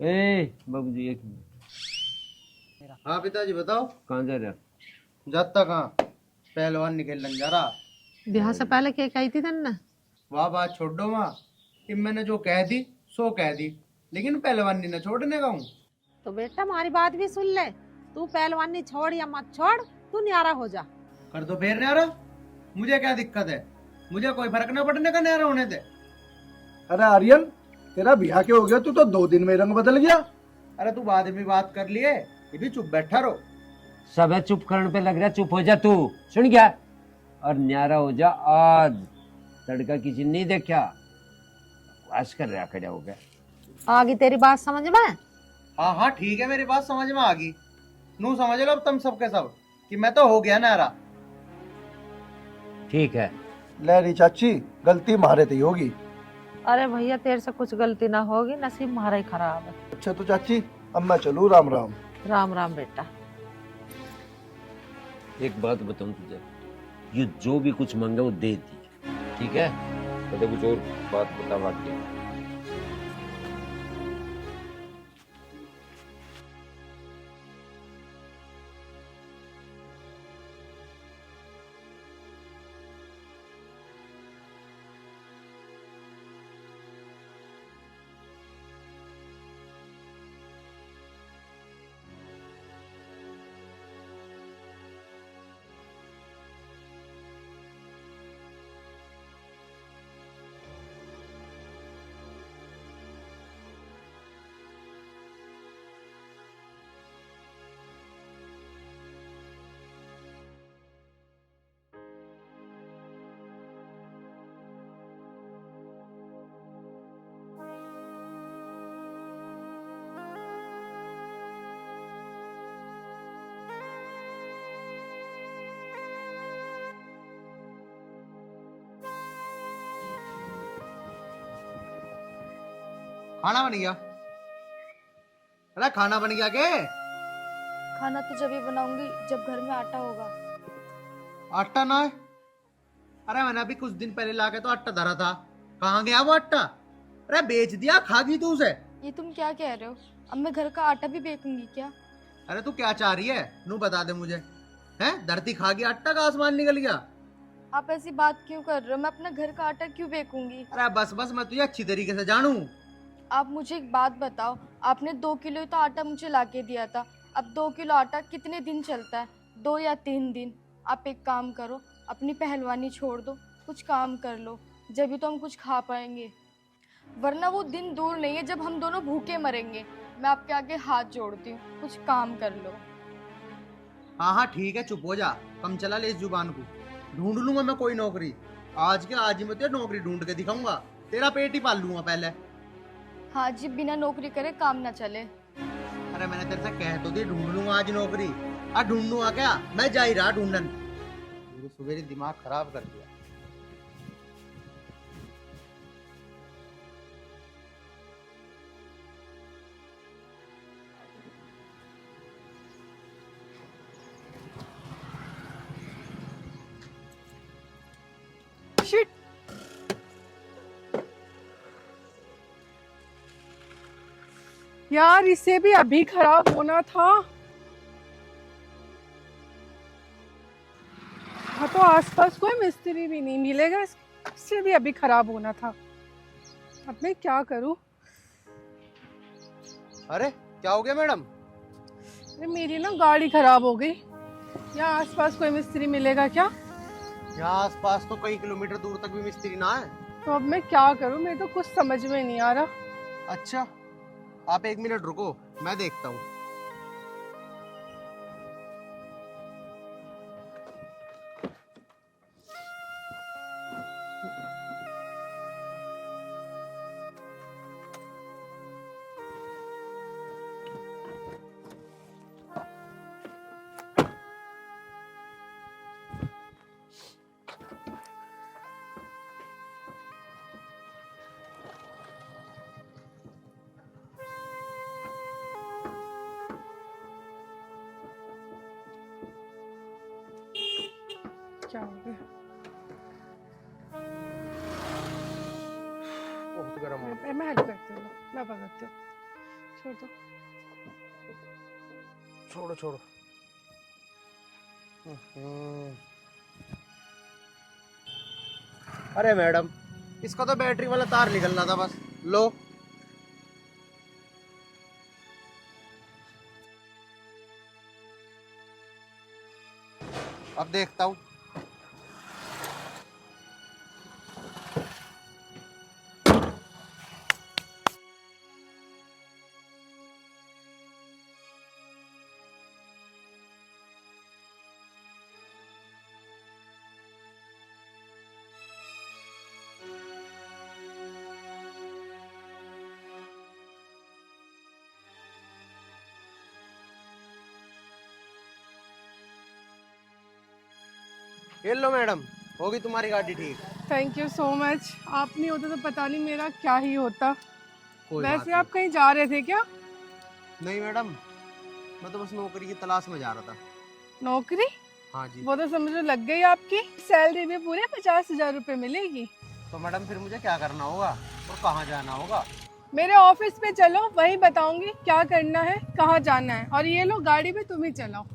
ए बाबू जी एक मिनट। हाँ पिताजी बताओ। कहाँ जा रहा? जाता कहाँ, पहलवान निकलने जा रहा। ब्याह से पहले क्या कही थी तन्ने? वाह बात छोड़ दो माँ, कि मैंने जो कह दी सो कह दी, लेकिन पहलवानी न छोड़ने का हूँ। तो बेटा हमारी बात भी सुन ले, तू पहलवानी छोड़ या मत छोड़, तू न्यारा हो जा। कर दो फिर न्यारा, मुझे क्या दिक्कत है, मुझे कोई फर्क न पड़ने का न्यारा होने दे। अरे आर्यन, तेरा ब्याह के हो गया, तू तो 2 दिन में रंग बदल गया। अरे तू बाद में बात कर लिए, ये भी चुप बैठा रहो। सब है चुप करने पे लग रहा, चुप हो जा तू, सुन गया? और न्यारा हो जा आज, तड़का किसी ने नहीं देखा। वास कर रहा खड़ा हो गया। आगे तेरी बात समझ में? हाँ हाँ ठीक है, मेरी बात समझ में आ गई। नू समझ लो अब तुम सबके सब कि मैं तो हो गया न्यारा। ठीक है। लहरी चाची, गलती मारे थी होगी। अरे भैया तेरे से कुछ गलती ना होगी, नसीब हमारा ही खराब है। अच्छा तो चाची, अब मैं चलूँ, राम राम। राम राम बेटा। एक बात बताऊं तुझे, ये जो भी कुछ मांगा वो दे दी, ठीक है? तो कुछ और बात बता बाकी। खाना बन गया? अरे खाना बन गया के? खाना तो जब ही बनाऊंगी जब घर में आटा होगा। आटा ना है? अरे मैंने अभी कुछ दिन पहले लाके तो आटा धरा था, कहाँ गया वो आटा? अरे बेच दिया, खा गई तू उसे? ये तुम क्या कह रहे हो? अब मैं घर का आटा भी बेचूंगी क्या? अरे तू क्या चाह रही है, नू बता दे मुझे। हैं, धरती खा गई, आटा का आसमान निकल गया? आप ऐसी बात क्यों कर रहे हो? मैं अपना घर का आटा क्यों बेचूंगी? अरे बस बस, मैं तुझे अच्छी तरीके से जानू। आप मुझे एक बात बताओ, आपने 2 किलो तो आटा मुझे लाके दिया था। अब 2 किलो आटा कितने दिन चलता है? 2 या 3 दिन। आप एक काम करो, अपनी पहलवानी छोड़ दो, कुछ काम कर लो, जब भी तो हम कुछ खा पाएंगे। वरना वो दिन दूर नहीं है जब हम दोनों भूखे मरेंगे। मैं आपके आगे हाथ जोड़ती हूँ, कुछ काम कर लो। हाँ हाँ ठीक है, चुप हो जा, कम चला ले इस जुबान को। ढूंढ लूंगा मैं कोई नौकरी, आज के आज ही मैं तुझे नौकरी ढूंढ के दिखाऊंगा, तेरा पेट ही पाल लूंगा पहले। हाँ जी, बिना नौकरी करे काम ना चले। अरे मैंने तेरे से कह तो दी ढूंढ लूंगा आज नौकरी, आ ढूंढूंगा क्या? मैं जा ही रहा ढूंढन। मेरे सवेरे दिमाग खराब कर दिया। शिट, यार इसे भी अभी खराब होना था। हाँ तो आसपास कोई मिस्त्री भी नहीं मिलेगा, इससे भी अभी खराब होना था। अब मैं क्या करूं? अरे क्या हो गया मैडम? अरे मेरी ना गाड़ी खराब हो गई। यहाँ आसपास कोई मिस्त्री मिलेगा क्या? यहाँ आस पास तो कई किलोमीटर दूर तक भी मिस्त्री ना है। तो अब मैं क्या करूं? मेरे तो कुछ समझ में नहीं आ रहा। अच्छा, आप 1 मिनट रुको, मैं देखता हूँ। क्या हो गया? बहुत गर्म हो मैं हेल्प करती हूँ, मैं पकड़ती हूँ। छोड़ दो। छोड़ो छोड़ो। अरे मैडम, इसका तो बैटरी वाला तार निकलना था बस। लो। अब देखता हूँ। ये लो मैडम, होगी तुम्हारी गाड़ी ठीक। Thank you so much. आप नहीं होते तो पता नहीं मेरा क्या ही होता। कोई बात वैसे आप कहीं जा रहे थे क्या? नहीं मैडम, मैं तो बस नौकरी की तलाश में जा रहा था। नौकरी? हाँ जी। वो तो समझो लग गई आपकी। सैलरी भी पूरे 50,000 रुपए मिलेगी। तो मैडम फिर मुझे क्या करना होगा और कहाँ जाना होगा? मेरे ऑफिस पे चलो, वहीं बताऊंगी क्या करना है, कहाँ जाना है। और ये लो गाड़ी भी तुम ही चलाओ।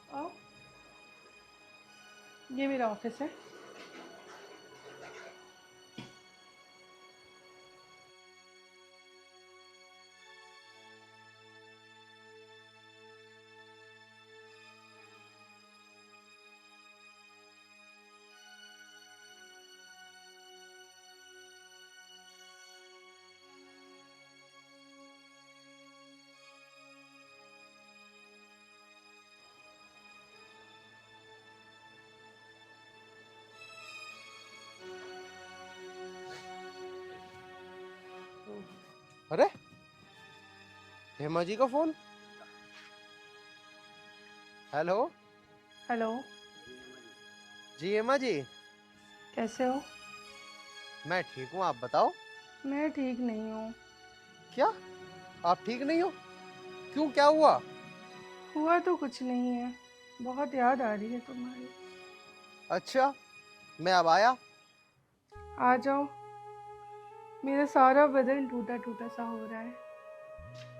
आओ। ये मेरा ऑफिस है। अरे, हेमा जी का फोन। हेलो। हेलो। जी हेमा जी। कैसे हो? मैं ठीक हूँ, आप बताओ। मैं ठीक नहीं हूँ। क्या? आप ठीक नहीं हो? क्यों, क्या हुआ? हुआ तो कुछ नहीं है, बहुत याद आ रही है तुम्हारी। अच्छा, मैं अब आया। आ जाओ। मेरा सारा बदन टूटा टूटा सा हो रहा है।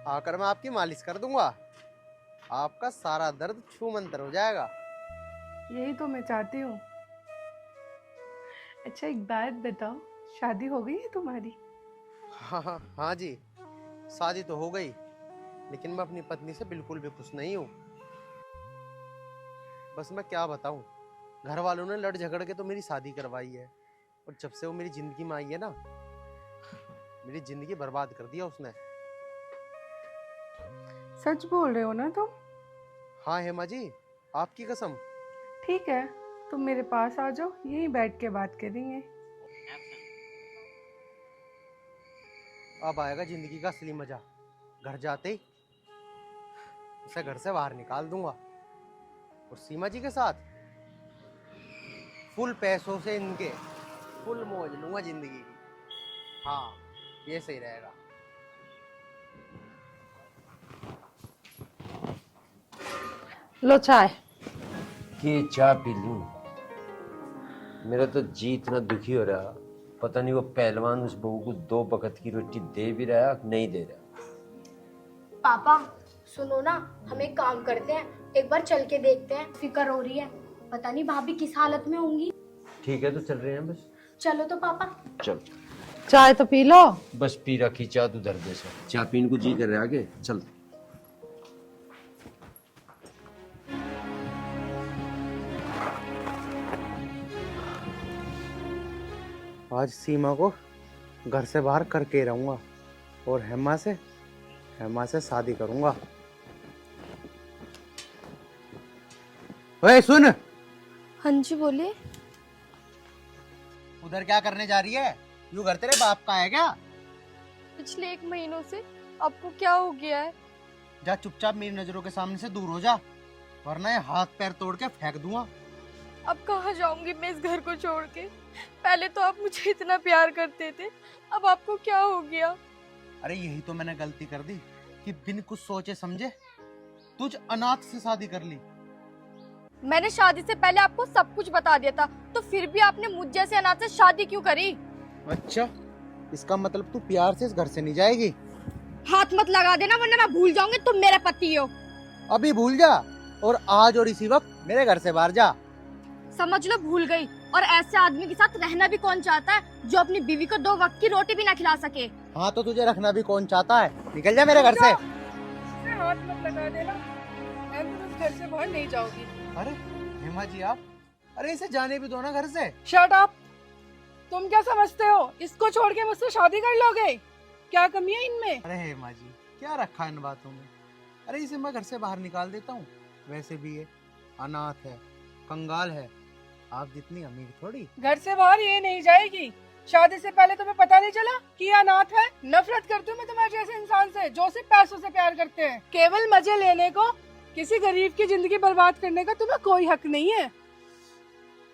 आकर मैं आपकी मालिश कर दूंगा, आपका सारा दर्द छू मंतर हो जाएगा। यही तो मैं चाहती हूँ। अच्छा एक बात बताओ, शादी हो गई है तुम्हारी? हाँ जी, शादी तो हो गई, लेकिन मैं अपनी पत्नी से बिल्कुल भी खुश नहीं हूँ। बस मैं क्या बताऊँ, घर वालों ने लड़ झगड़ के तो मेरी शादी करवाई है, और जब से वो मेरी जिंदगी में आई है ना, मेरी जिंदगी बर्बाद कर दिया उसने। सच बोल रहे हो ना तुम? हाँ हेमा जी, आपकी कसम। ठीक है, तुम मेरे पास आ जाओ, यहीं बैठ के बात करेंगे। अब आएगा जिंदगी का असली मजा। घर जाते ही उसे घर से बाहर निकाल दूंगा, और सीमा जी के साथ फुल पैसों से इनके फुल मौज लूंगा जिंदगी की। हाँ, ये सही रहेगा। लो चाय। कि चाय पी लूं? मेरा तो जी इतना दुखी हो रहा, पता नहीं वो पहलवान उस बहू को 2 वक्त की रोटी दे भी रहा है नहीं दे रहा। पापा सुनो ना, हम एक काम करते हैं, एक बार चल के देखते हैं। फिक्र हो रही है, पता नहीं भाभी किस हालत में होंगी। ठीक है, तो चल रहे हैं बस। चलो तो पापा। चल, चाय तो पी लो। बस पी रखी चाय, तू धर दे सर। चाय पीने को जी कर रहा है आगे, चल। आज सीमा को घर से बाहर करके रहूंगा, और हेमा से शादी करूंगा। ओए सुन, हाँ जी बोलिए। उधर क्या करने जा रही है? यूं घर तेरे बाप का है क्या? पिछले 1 महीनों से आपको क्या हो गया है? जा चुपचाप मेरी नजरों के सामने से दूर हो जा, वरना ये हाथ पैर तोड़ के फेंक दूंगा। अब कहाँ जाऊंगी मैं इस घर को छोड़ के? पहले तो आप मुझे इतना प्यार करते थे, अब आपको क्या हो गया? अरे यही तो मैंने गलती कर दी कि बिन कुछ सोचे समझे तुझ अनाथ से शादी कर ली। मैंने शादी से पहले आपको सब कुछ बता दिया था, तो फिर भी आपने मुझ जैसे अनाथ से शादी क्यों करी? अच्छा, इसका मतलब तू प्यार से इस घर से नहीं जाएगी? हाथ मत लगा देना वरना मैं भूल जाऊंगी तुम मेरे पति हो। अभी भूल जा और आज और इसी वक्त मेरे घर से बाहर जा। समझ लो भूल गई। और ऐसे आदमी के साथ रहना भी कौन चाहता है जो अपनी बीवी को 2 वक्त की रोटी भी ना खिला सके? हाँ तो तुझे रखना भी कौन चाहता है? निकल जा मेरे घर से। हाथ मत लगा देना, मैं तो इस घर से बाहर नहीं जाऊंगी। अरे हेमा जी आप, अरे इसे जाने भी दो ना घर से। Shut up. तुम क्या समझते हो इसको छोड़ के मुझसे शादी कर लोगे? क्या कमी है इनमें? अरे हेमा जी क्या रखा इन बातों में? अरे इसे मैं घर से बाहर निकाल देता हूँ, वैसे भी ये अनाथ है, कंगाल है, आप जितनी अमीर थोड़ी। घर से बाहर ये नहीं जाएगी। शादी से पहले तुम्हें पता नहीं चला कि ये अनाथ है? नफरत करती हूँ मैं तुम्हारे जैसे इंसान से जो सिर्फ पैसों से प्यार करते हैं। केवल मजे लेने को, किसी गरीब की जिंदगी बर्बाद करने का तुम्हें कोई हक नहीं है।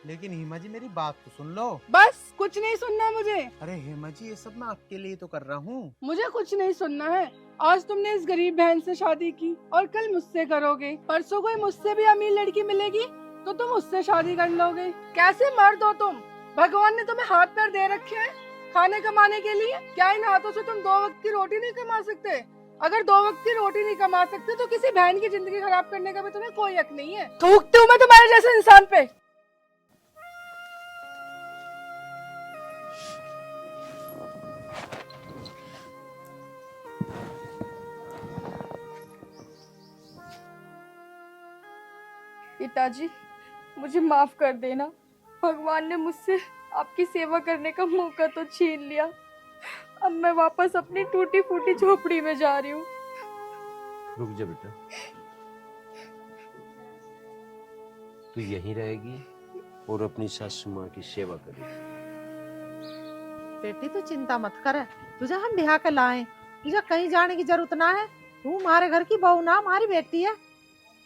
लेकिन हेमा जी मेरी बात तो सुन लो। बस कुछ नहीं सुनना मुझे। अरे हेमा जी ये सब मैं आपके लिए तो कर रहा हूँ। मुझे कुछ नहीं सुनना है। आज तुमने इस गरीब बहन से शादी की और कल मुझसे करोगे। परसों कोई मुझसे भी अमीर लड़की मिलेगी तो तुम उससे शादी कर लोगे। कैसे मर्द हो तुम? भगवान ने तुम्हें हाथ पैर दे रखे हैं खाने कमाने के लिए। क्या इन हाथों से तुम 2 वक्त की रोटी नहीं कमा सकते? अगर 2 वक्त की रोटी नहीं कमा सकते तो किसी बहन की जिंदगी खराब करने का भी तुम्हें कोई हक नहीं है। थूकती हूँ मैं तुम्हारे जैसे इंसान पे। पिताजी मुझे माफ कर देना। भगवान ने मुझसे आपकी सेवा करने का मौका तो छीन लिया। अब मैं वापस अपनी टूटी फूटी झोपड़ी में जा रही हूँ। रुक जा बेटा, तू यहीं रहेगी और अपनी सासू माँ की सेवा करेगी। बेटी तू चिंता मत कर, तुझे हम ब्याह के लाए, तुझे कहीं जाने की जरूरत ना है। तू हमारे घर की बहू ना हमारी बेटी है।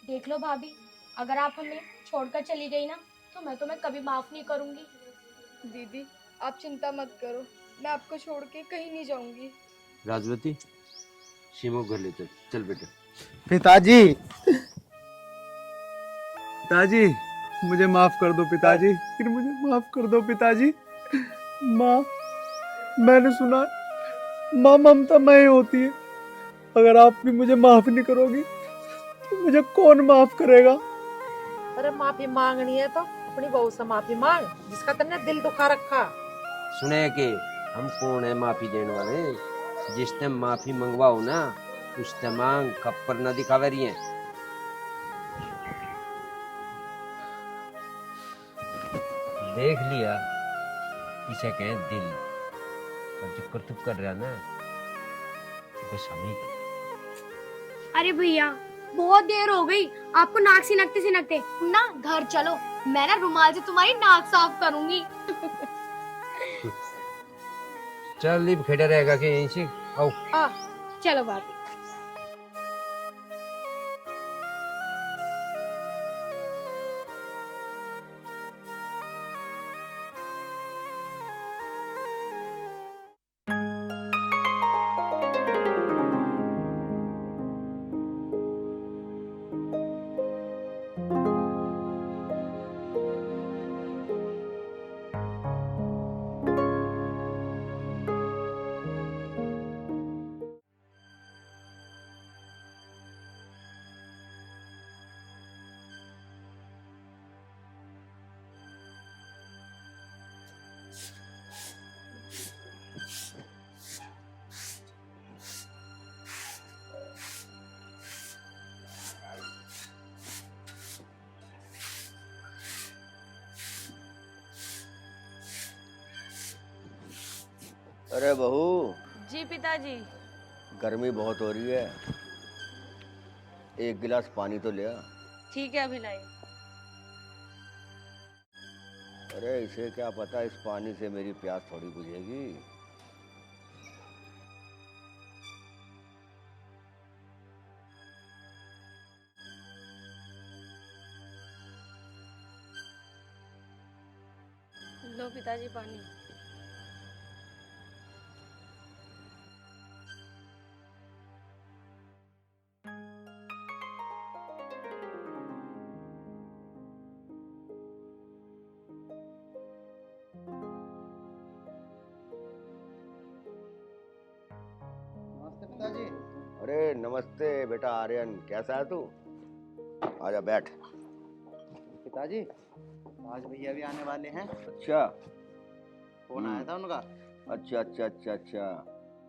देख लो भाभी, अगर आप हमें छोड़कर चली गई ना तो मैं तुम्हें कभी माफ नहीं करूंगी। दीदी आप चिंता मत करो, मैं आपको छोड़ के कहीं नहीं जाऊंगी। राजवती सीमो घर ले चल। चल बेटा। पिताजी, पिताजी मुझे माफ कर दो पिताजी, फिर मुझे माफ कर दो पिताजी। माँ, मैंने सुना माँ ममता मैं ही होती है। अगर आप भी मुझे माफ नहीं करोगी तो मुझे कौन माफ करेगा? अरे माफी मांगनी है तो अपनी बहू से माफी मांग जिसका तुमने दिल दुखा रखा। सुने कि हम कौन है माफी देने वाले? जिसने माफी मंगवाओ ना उसने मांग खप्पर न दिखावे रही है। देख लिया इसे कहें दिल, और जो करतूत कर रहा ना बस हम ही कर। अरे भैया बहुत देर हो गई, आपको नाक सिनकते ना घर चलो, मैं ना रुमाल से तुम्हारी नाक साफ करूंगी। चल लिप खेड़ा रहेगा कि यहीं से आओ। चलो भाभी। अरे बहू, जी पिताजी। गर्मी बहुत हो रही है, एक गिलास पानी तो ले आ। ठीक है अभी लाई। अरे इसे क्या पता, इस पानी से मेरी प्यास थोड़ी बुझेगी। लो पिताजी पानी। नमस्ते पिताजी। अरे नमस्ते बेटा आर्यन, कैसा है तू? आजा बैठ। पिताजी, आज भैया भी आने वाले हैं। अच्छा। फोन आया था उनका। अच्छा अच्छा अच्छा अच्छा।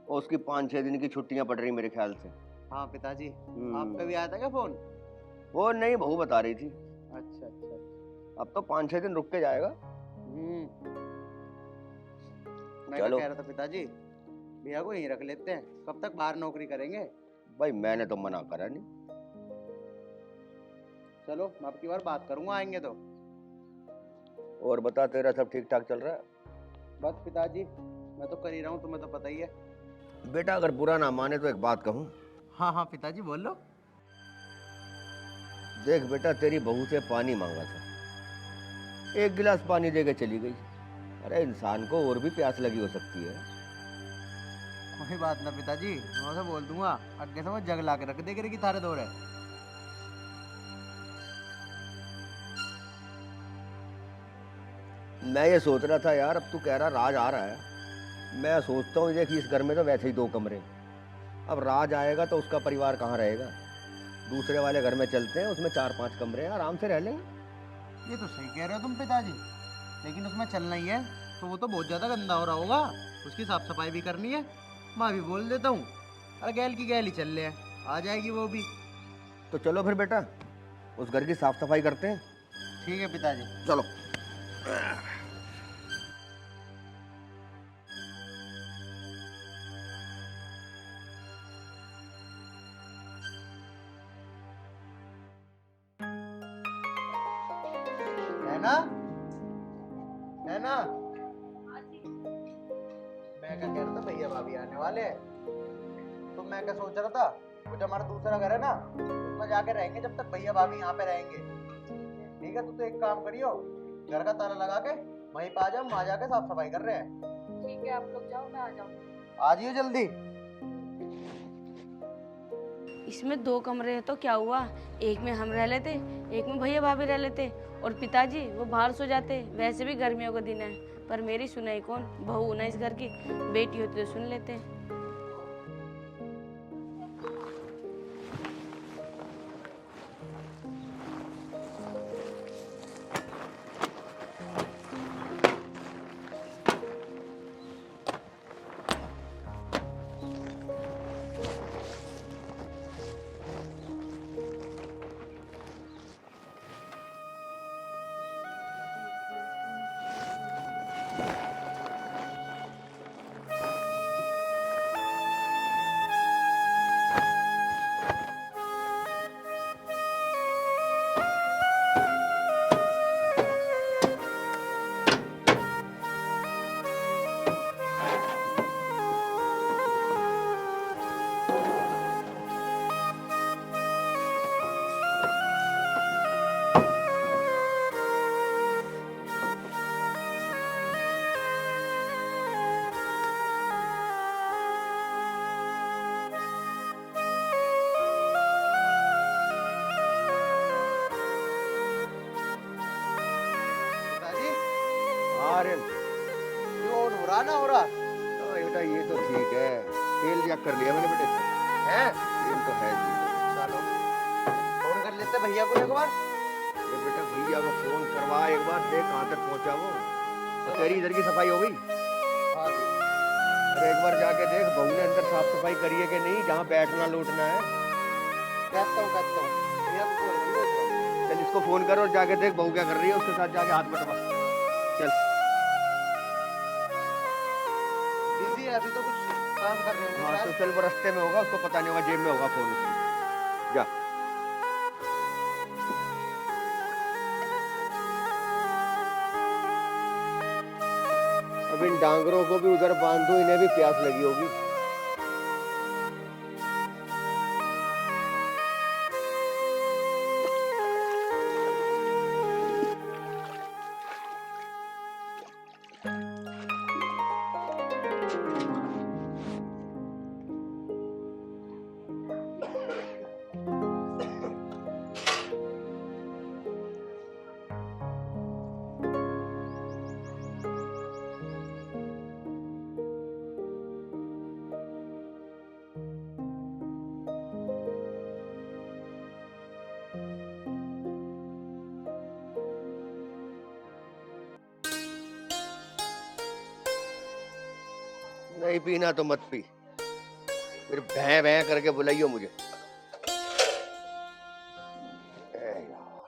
और उसकी 5-6 दिन की छुट्टियां पड़ रही मेरे ख्याल से। हाँ पिताजी, आपका भी आया था क्या फोन? वो नहीं, बहू बता रही थी। अच्छा अच्छा। अब तो 5-6 दिन रुक के जाएगा। मैं चलो। क्या कह रहा था पिताजी, भैया को यहीं रख लेते हैं, कब तक बाहर नौकरी करेंगे? भाई मैंने तो मना करा नहीं। चलो मैं अब की बार बात करूंगा आएंगे तो। और बता, तेरा सब ठीक ठाक चल रहा है? बस पिताजी, मैं तो कर ही रहा हूँ, तुम्हें तो पता ही है। बेटा अगर बुरा ना माने तो एक बात कहूँ। हाँ हाँ पिताजी बोलो। देख बेटा, तेरी बहू से पानी मांगा था, 1 गिलास पानी देके चली गई। अरे इंसान को और भी प्यास लगी हो सकती है। कोई बात ना पिताजी, मैं उसे बोल दूंगा आगे से वो जग ला के रख दे करेगी थारे दो रहे। मैं ये सोच रहा था यार, अब तू कह रहा राज आ रहा है, मैं सोचता हूँ देखिए इस घर में तो वैसे ही 2 कमरे, अब राज आएगा तो उसका परिवार कहाँ रहेगा? दूसरे वाले घर में चलते हैं, उसमें 4-5 कमरे हैं, आराम से रह लेंगे। ये तो सही कह रहे हो तुम पिताजी, लेकिन उसमें चलना ही है तो वो तो बहुत ज्यादा गंदा हो रहा होगा, उसकी साफ सफाई भी करनी है। मैं भी बोल देता हूँ, अरे गैल की गैल ही चल रहे हैं, आ जाएगी वो भी। तो चलो फिर बेटा, उस घर की साफ सफाई करते हैं। ठीक है पिताजी। चलो। है ना? है ना? मैं क्या कह रहा था, भैया भाभी आने वाले हैं, तो मैं क्या सोच रहा था, वो जो हमारा दूसरा घर है ना, उसमें जाके रहेंगे जब तक भैया भाभी यहाँ पे रहेंगे। ठीक है, तो एक काम करियो, घर का ताला लगा के वहीं पे आ जाओ, वहां जाके साफ सफाई कर रहे हैं। ठीक है, आप लोग जाओ, मैं आ जाऊँ। आ जाइए जल्दी। इसमें 2 कमरे हैं तो क्या हुआ, एक में हम रह लेते, एक में भैया भाभी रह लेते, और पिताजी वो बाहर सो जाते। वैसे भी गर्मियों का दिन है, पर मेरी सुनाई कौन, बहू ना इस घर की, बेटी होती तो सुन लेते। पिताजी, आर्यन, ये ऑन हो रहा ना हो रहा हाँ बेटा ये तो ठीक है, तेल चेक कर लिया मैंने बेटे, है? तेल तो है जी। चलो फोन कर लेते भैया को एक बार। ये बेटा भैया को फोन करवा एक बार, देख कहाँ तक पहुंचा वो। तो तेरी इधर की सफाई हो गई? हाँ जी। अरे एक बार जाके देख बहू ने अंदर साफ सफाई करी है कि नहीं, जहाँ बैठना लौटना है। कहता हूँ भैया को फोन कर लो एक बार। चल इसको फोन कर और जाके देख बहू क्या कर रही है, उसके साथ जाके हाथ बटवा। चल। बिजी है अभी तो, कुछ काम कर रहे हाँ हो? तो चल, वो रास्ते में होगा, उसको पता नहीं होगा, जेब में होगा फोन उसकी। जा। अब इन डांगरों को भी उधर बांध दो, इन्हें भी प्यास लगी होगी। नहीं पीना तो मत पी, फिर भैं भैं करके बुलाइयो मुझे। ए यार,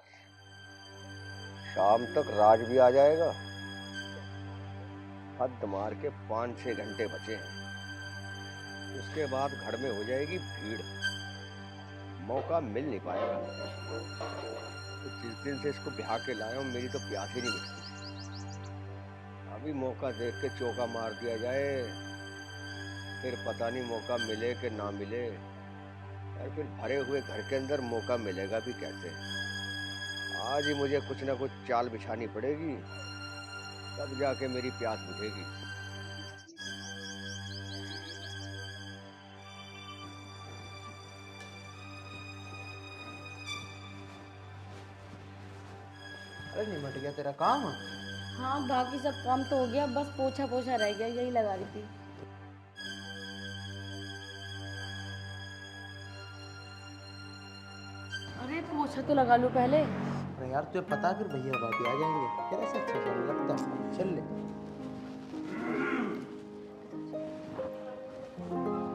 शाम तक राज भी आ जाएगा। हद मार के 5-6 घंटे बचे हैं, उसके बाद घर में हो जाएगी भीड़, मौका मिल नहीं पाएगा। तो जिस दिन से इसको ब्याह के लाया हूं, मेरी तो प्यास ही नहीं मिटती। अभी मौका देख के चौका मार दिया जाए, फिर पता नहीं मौका मिले कि ना मिले, और फिर भरे हुए घर के अंदर मौका मिलेगा भी कैसे। आज ही मुझे कुछ ना कुछ चाल बिछानी पड़ेगी, तब जाके मेरी प्यास बुझेगी। अरे निमट गया तेरा काम। हाँ बाकी सब काम तो हो गया, बस पोछा पोछा रह गया, यही लगा रही थी। अरे पोछा तो लगा लूं पहले। अरे यार तुझे पता है फिर भैया भाभी आ जाएंगे, तेरा से अच्छा चल लगता है। चल ले।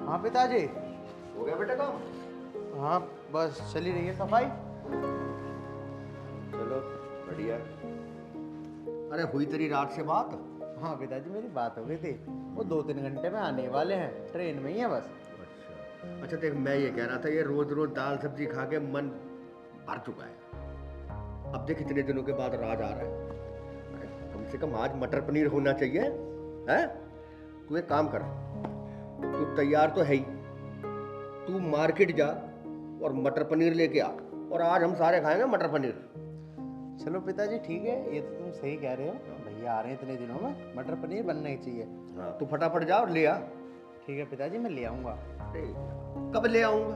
हाँ पिताजी। हो गया बेटा काम? हाँ बस चली रही है सफाई। चलो बढ़िया। अरे हुई तेरी रात से बात? हाँ पिताजी मेरी बात हो गई थी, वो 2-3 घंटे में आने वाले हैं, ट्रेन में ही है बस। अच्छा अच्छा, देख मैं ये कह रहा था, ये रोज रोज दाल सब्जी खा के मन भर चुका है। अब देख इतने दिनों के बाद राज आ रहा है, अरे कम से कम आज मटर पनीर होना चाहिए है? तू एक काम कर, तू तैयार तो है ही, तू मार्केट जा और मटर पनीर लेके आ, और आज हम सारे खाएंगे मटर पनीर। चलो पिताजी ठीक है, ये तो तुम सही कह रहे हो, भैया आ रहे हैं इतने दिनों में, मटर पनीर बनना ही चाहिए। हाँ तू फटाफट जा और ले आ। ठीक है पिताजी मैं ले आऊँगा। अरे कब ले आऊँगा?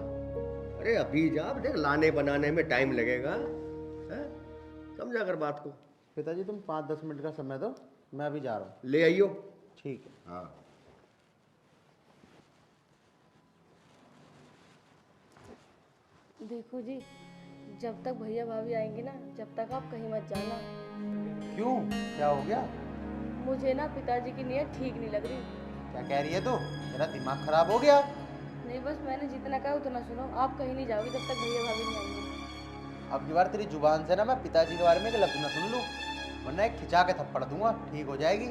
अरे अभी जा, देख लाने बनाने में टाइम लगेगा, है? समझा कर बात को। पिताजी तुम 5-10 मिनट का समय दो, मैं अभी जा रहा हूँ। ले आइयो। ठीक है। हाँ देखो जी, जब तक भैया भाभी आएंगे ना, जब तक आप कहीं मत जाना। क्यों, क्या हो गया? मुझे ना पिताजी की नीयत ठीक नहीं लग रही। क्या कह रही है तू? तेरा दिमाग खराब हो गया? नहीं बस मैंने जितना कहा उतना सुनो, आप कहीं नहीं जाओगे जब तक भैया भाभी नहीं आएंगे। अब की बार तेरी जुबान से ना मैं पिताजी के बारे में एक लफ्ज ना सुन लूँ, वरना एक खिंचा के थप्पड़ दूंगा, ठीक हो जाएगी?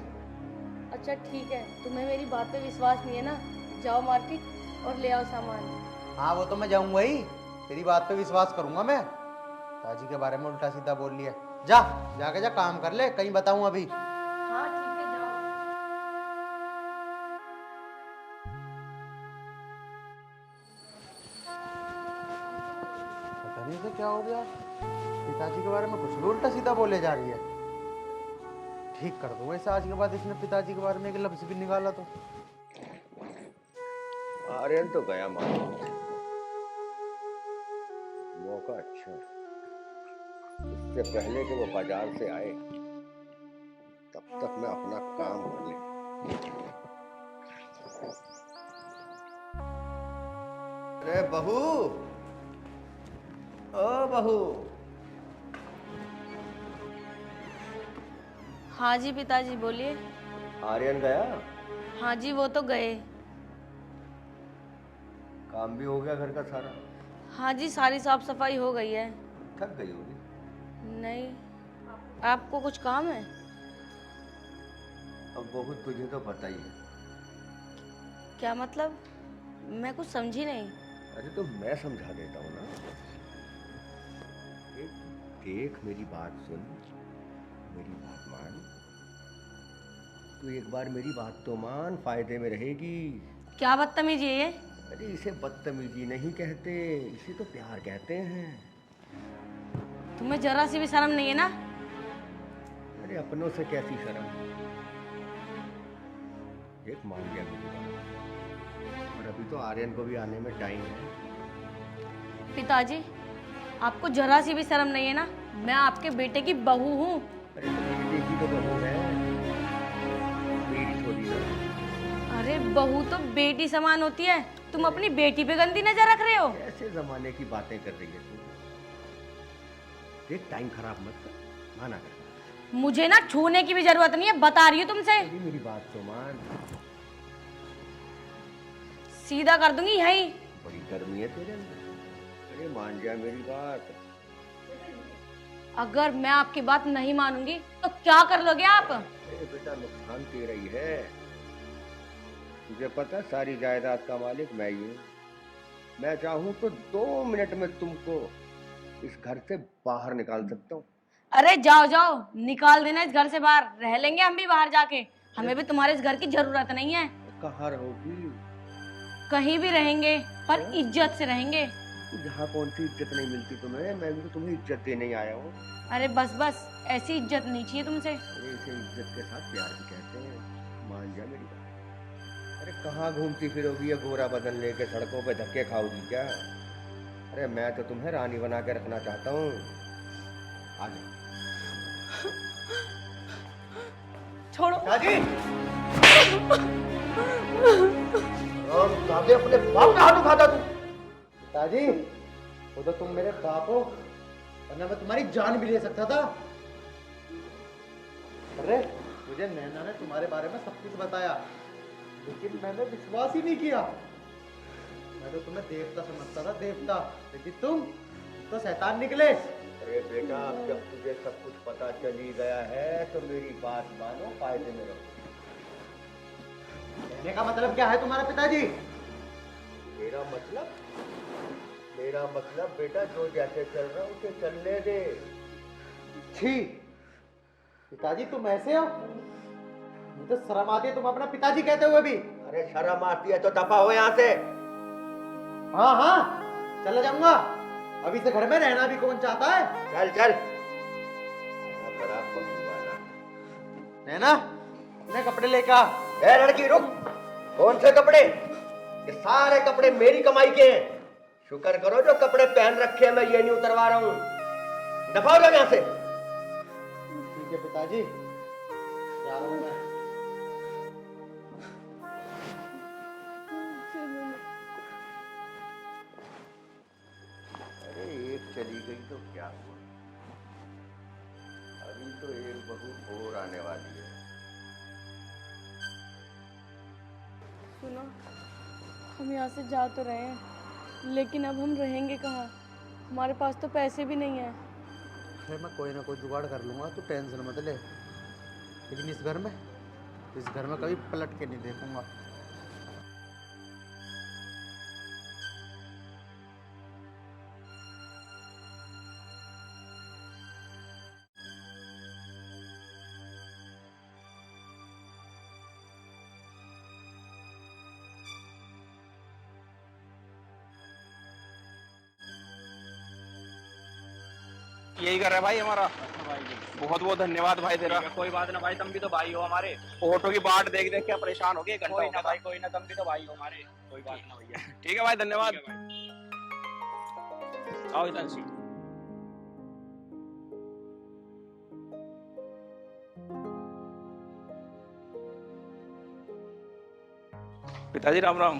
अच्छा ठीक है, तुम्हें मेरी बात पे विश्वास नहीं है ना, जाओ मार्केट और ले आओ सामान। हाँ वो तो मैं जाऊंगा ही, तेरी बात पे विश्वास करूंगा मैं। पिताजी के बारे में उल्टा सीधा बोल लिया। जा जाके जा काम कर ले, कहीं बताऊं अभी। हाँ ठीक है जाओ। पता नहीं इसे क्या हो गया, पिताजी के बारे में कुछ भी उल्टा सीधा बोले जा रही है। ठीक कर दूंगा इसे आज के बाद इसने पिताजी के बारे में एक लफ्ज भी निकाला तो। आर्यन तो गया मानो, मौका अच्छा, इससे पहले कि वो बाजार से आए तब तक मैं अपना काम कर ले। अरे बहू, ओ बहू। हाँ जी पिताजी बोलिए। आर्यन गया? हाँ जी वो तो गए। काम भी हो गया घर का सारा? हाँ जी सारी साफ सफाई हो गई है। थक गई होगी? नहीं, आपको कुछ काम है? अब बहू तुझे तो पता ही है। क्या मतलब, मैं कुछ समझी नहीं। अरे तो मैं समझा देता हूँ ना। देख मेरी बात सुन, मेरी बात मान, तू एक बार मेरी बात तो मान, फायदे में रहेगी। क्या बदतमीजी है ये? अरे इसे बदतमीजी नहीं कहते, इसे तो प्यार कहते हैं। तुम्हें जरा सी भी शर्म नहीं है ना? अरे अपनों से कैसी शर्म, एक मान गया मेरी बात, और अभी तो आर्यन को भी आने में टाइम है। पिताजी आपको जरा सी भी शर्म नहीं है ना? मैं आपके बेटे की बहू हूँ। अरे तो बेटे की तो बहू है, मेरी थोड़ी ना। अरे बहू तो बेटी समान होती है, तुम अपनी बेटी पे गंदी नजर रख रहे हो। ऐसे जमाने की बातें कर रही है तू। देख टाइम खराब मत कर, माना कर। मुझे ना छूने की भी जरूरत नहीं है, बता रही हूँ तुमसे। मेरी बात तो मान। सीधा कर दूंगी यही। बड़ी गर्मी है तेरे अंदर। अरे मान जा मेरी बात। अगर मैं आपकी बात नहीं मानूंगी तो क्या कर लोगे आप? अरे बेटा नुकसान तेरा ही है। तुझे पता सारी जायदाद का मालिक मैं ही हूँ। मैं चाहूँ तो 2 मिनट में तुमको इस घर से बाहर निकाल सकता हूँ। अरे जाओ जाओ, निकाल देना इस घर से बाहर, रह लेंगे हम भी बाहर जाके। हमें भी तुम्हारे इस घर की जरूरत नहीं है। कहाँ रहोगी? कहीं भी रहेंगे, पर इज्जत से रहेंगे। यहाँ कौन सी इज्जत नहीं मिलती तुम्हें? मैं भी तो तुम्हें इज्जत देने ही आया हूँ। अरे बस बस, ऐसी इज्जत नहीं चाहिए तुमसे। अरे इसे इज्जत के साथ प्यार भी कहते हैं। मान जा मेरी बात। अरे कहाँ घूमती फिरोगी ये गोरा बदन लेके, सड़कों पे धक्के खाओगी क्या? अरे मैं तो तुम्हें रानी बना के रखना चाहता हूँ। आ जाओ। छोड़ो। दादी और दादी अपने बाप का हाथ उठाता तू। पिताजी, वो तो तुम मेरे बाप हो, वरना मैं तुम्हारी जान भी ले सकता था। अरे मुझे नैना ने तुम्हारे बारे में सब कुछ बताया, लेकिन मैंने विश्वास ही नहीं किया। मैं तो तुम्हें देवता समझता था, देवता, लेकिन तुम तो शैतान निकले। अरे बेटा, अब जब तुझे सब कुछ पता चल ही गया है तो मेरी बात मानो, फायदे में रहो। कहने का मतलब क्या है तुम्हारा पिताजी? मेरा मतलब बेटा, जो जैसे चल रहा है उसे चलने दे। छी पिताजी, तुम ऐसे हो? मुझे तो शर्म आती है तुम अपना पिताजी कहते हुए भी। अरे शर्म आती है तो दफा हो यहाँ से। हाँ हाँ, चला जाऊंगा। अभी से घर में रहना भी कौन चाहता है? चल चल। बड़ा वाला। नैना, अपने कपड़े लेकर आ। ए लड़की रुक। कौन से कपड़े? ये सारे कपड़े मेरी कमाई के हैं। शुक्र करो जो कपड़े पहन रखे हैं मैं ये नहीं उतरवा रहा हूँ। दफा हो जाओ यहाँ से। ठीक है पिताजी, जा रहा हूँ मैं। अरे एक चली गई तो क्या हुआ? अभी तो एक बहू और आने वाली है। सुनो, हम यहाँ से जा तो रहे हैं, लेकिन अब हम रहेंगे कहाँ? हमारे पास तो पैसे भी नहीं है। फिर मैं कोई ना कोई जुगाड़ कर लूंगा, तू टेंशन मत ले। लेकिन इस घर में कभी पलट के नहीं देखूंगा। यही कर रहा है भाई हमारा। बहुत बहुत धन्यवाद भाई तेरा। कोई बात ना भाई, तुम भी तो भाई हो हमारे। ऑटो की बाट देख देख के परेशान हो गए। कोई ना भाई, कोई ना, तुम भी तो भाई हो हमारे। कोई बात ना भैया। ठीक है भाई, धन्यवाद। आओ हितांशी। पिताजी राम राम।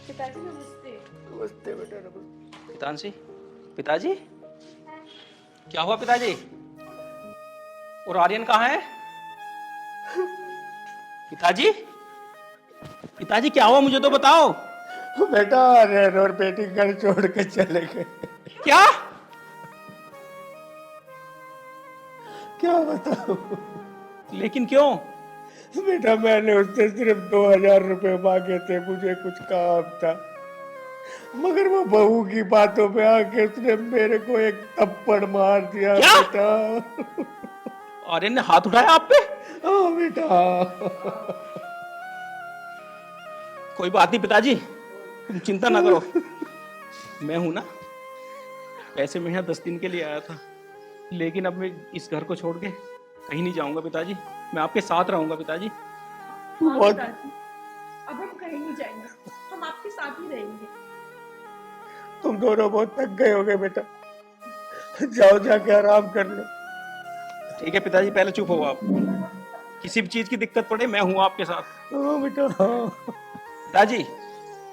पिताजी नमस्ते। नमस्ते बेटा, नमस्ते। हितांशी, पिताजी क्या हुआ पिताजी? और आर्यन कहाँ है? पिताजी, पिताजी क्या हुआ मुझे तो बताओ। बेटा आर्यन और बेटी घर छोड़ के चले गए। क्या? क्या बताऊं? लेकिन क्यों? बेटा मैंने उससे सिर्फ 2000 रुपए मांगे थे, मुझे कुछ काम था, मगर वो बहू की बातों में आके उसने मेरे को एक थप्पड़ मार दिया। क्या? बेटा आर्यन ने हाथ उठाया आप पे? हाँ बेटा। कोई बात नहीं पिताजी, तुम चिंता ना करो। मैं हूं ना। पैसे मैं यहाँ 10 दिन के लिए आया था, लेकिन अब मैं इस घर को छोड़ के कहीं नहीं जाऊंगा पिताजी। मैं आपके साथ रहूंगा पिताजी। बहुत अब हम कहीं नहीं जाएंगे, हम आपके साथ ही रहेंगे। तुम दोनों बहुत थक गए होगे बेटा, जाओ जाके आराम कर लो। ठीक है पिताजी, पहले चुप हो आप। किसी भी चीज की दिक्कत पड़े मैं हूं आपके साथ। हाँ बेटा। पिताजी,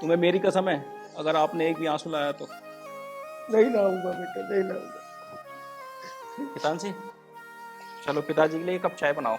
तुम्हें मेरी कसम है, अगर आपने एक भी आंसू लाया तो नहीं लाऊंगा बेटा, नहीं लाऊंगा। हितांशी, चलो पिताजी के लिए एक कप चाय बनाओ।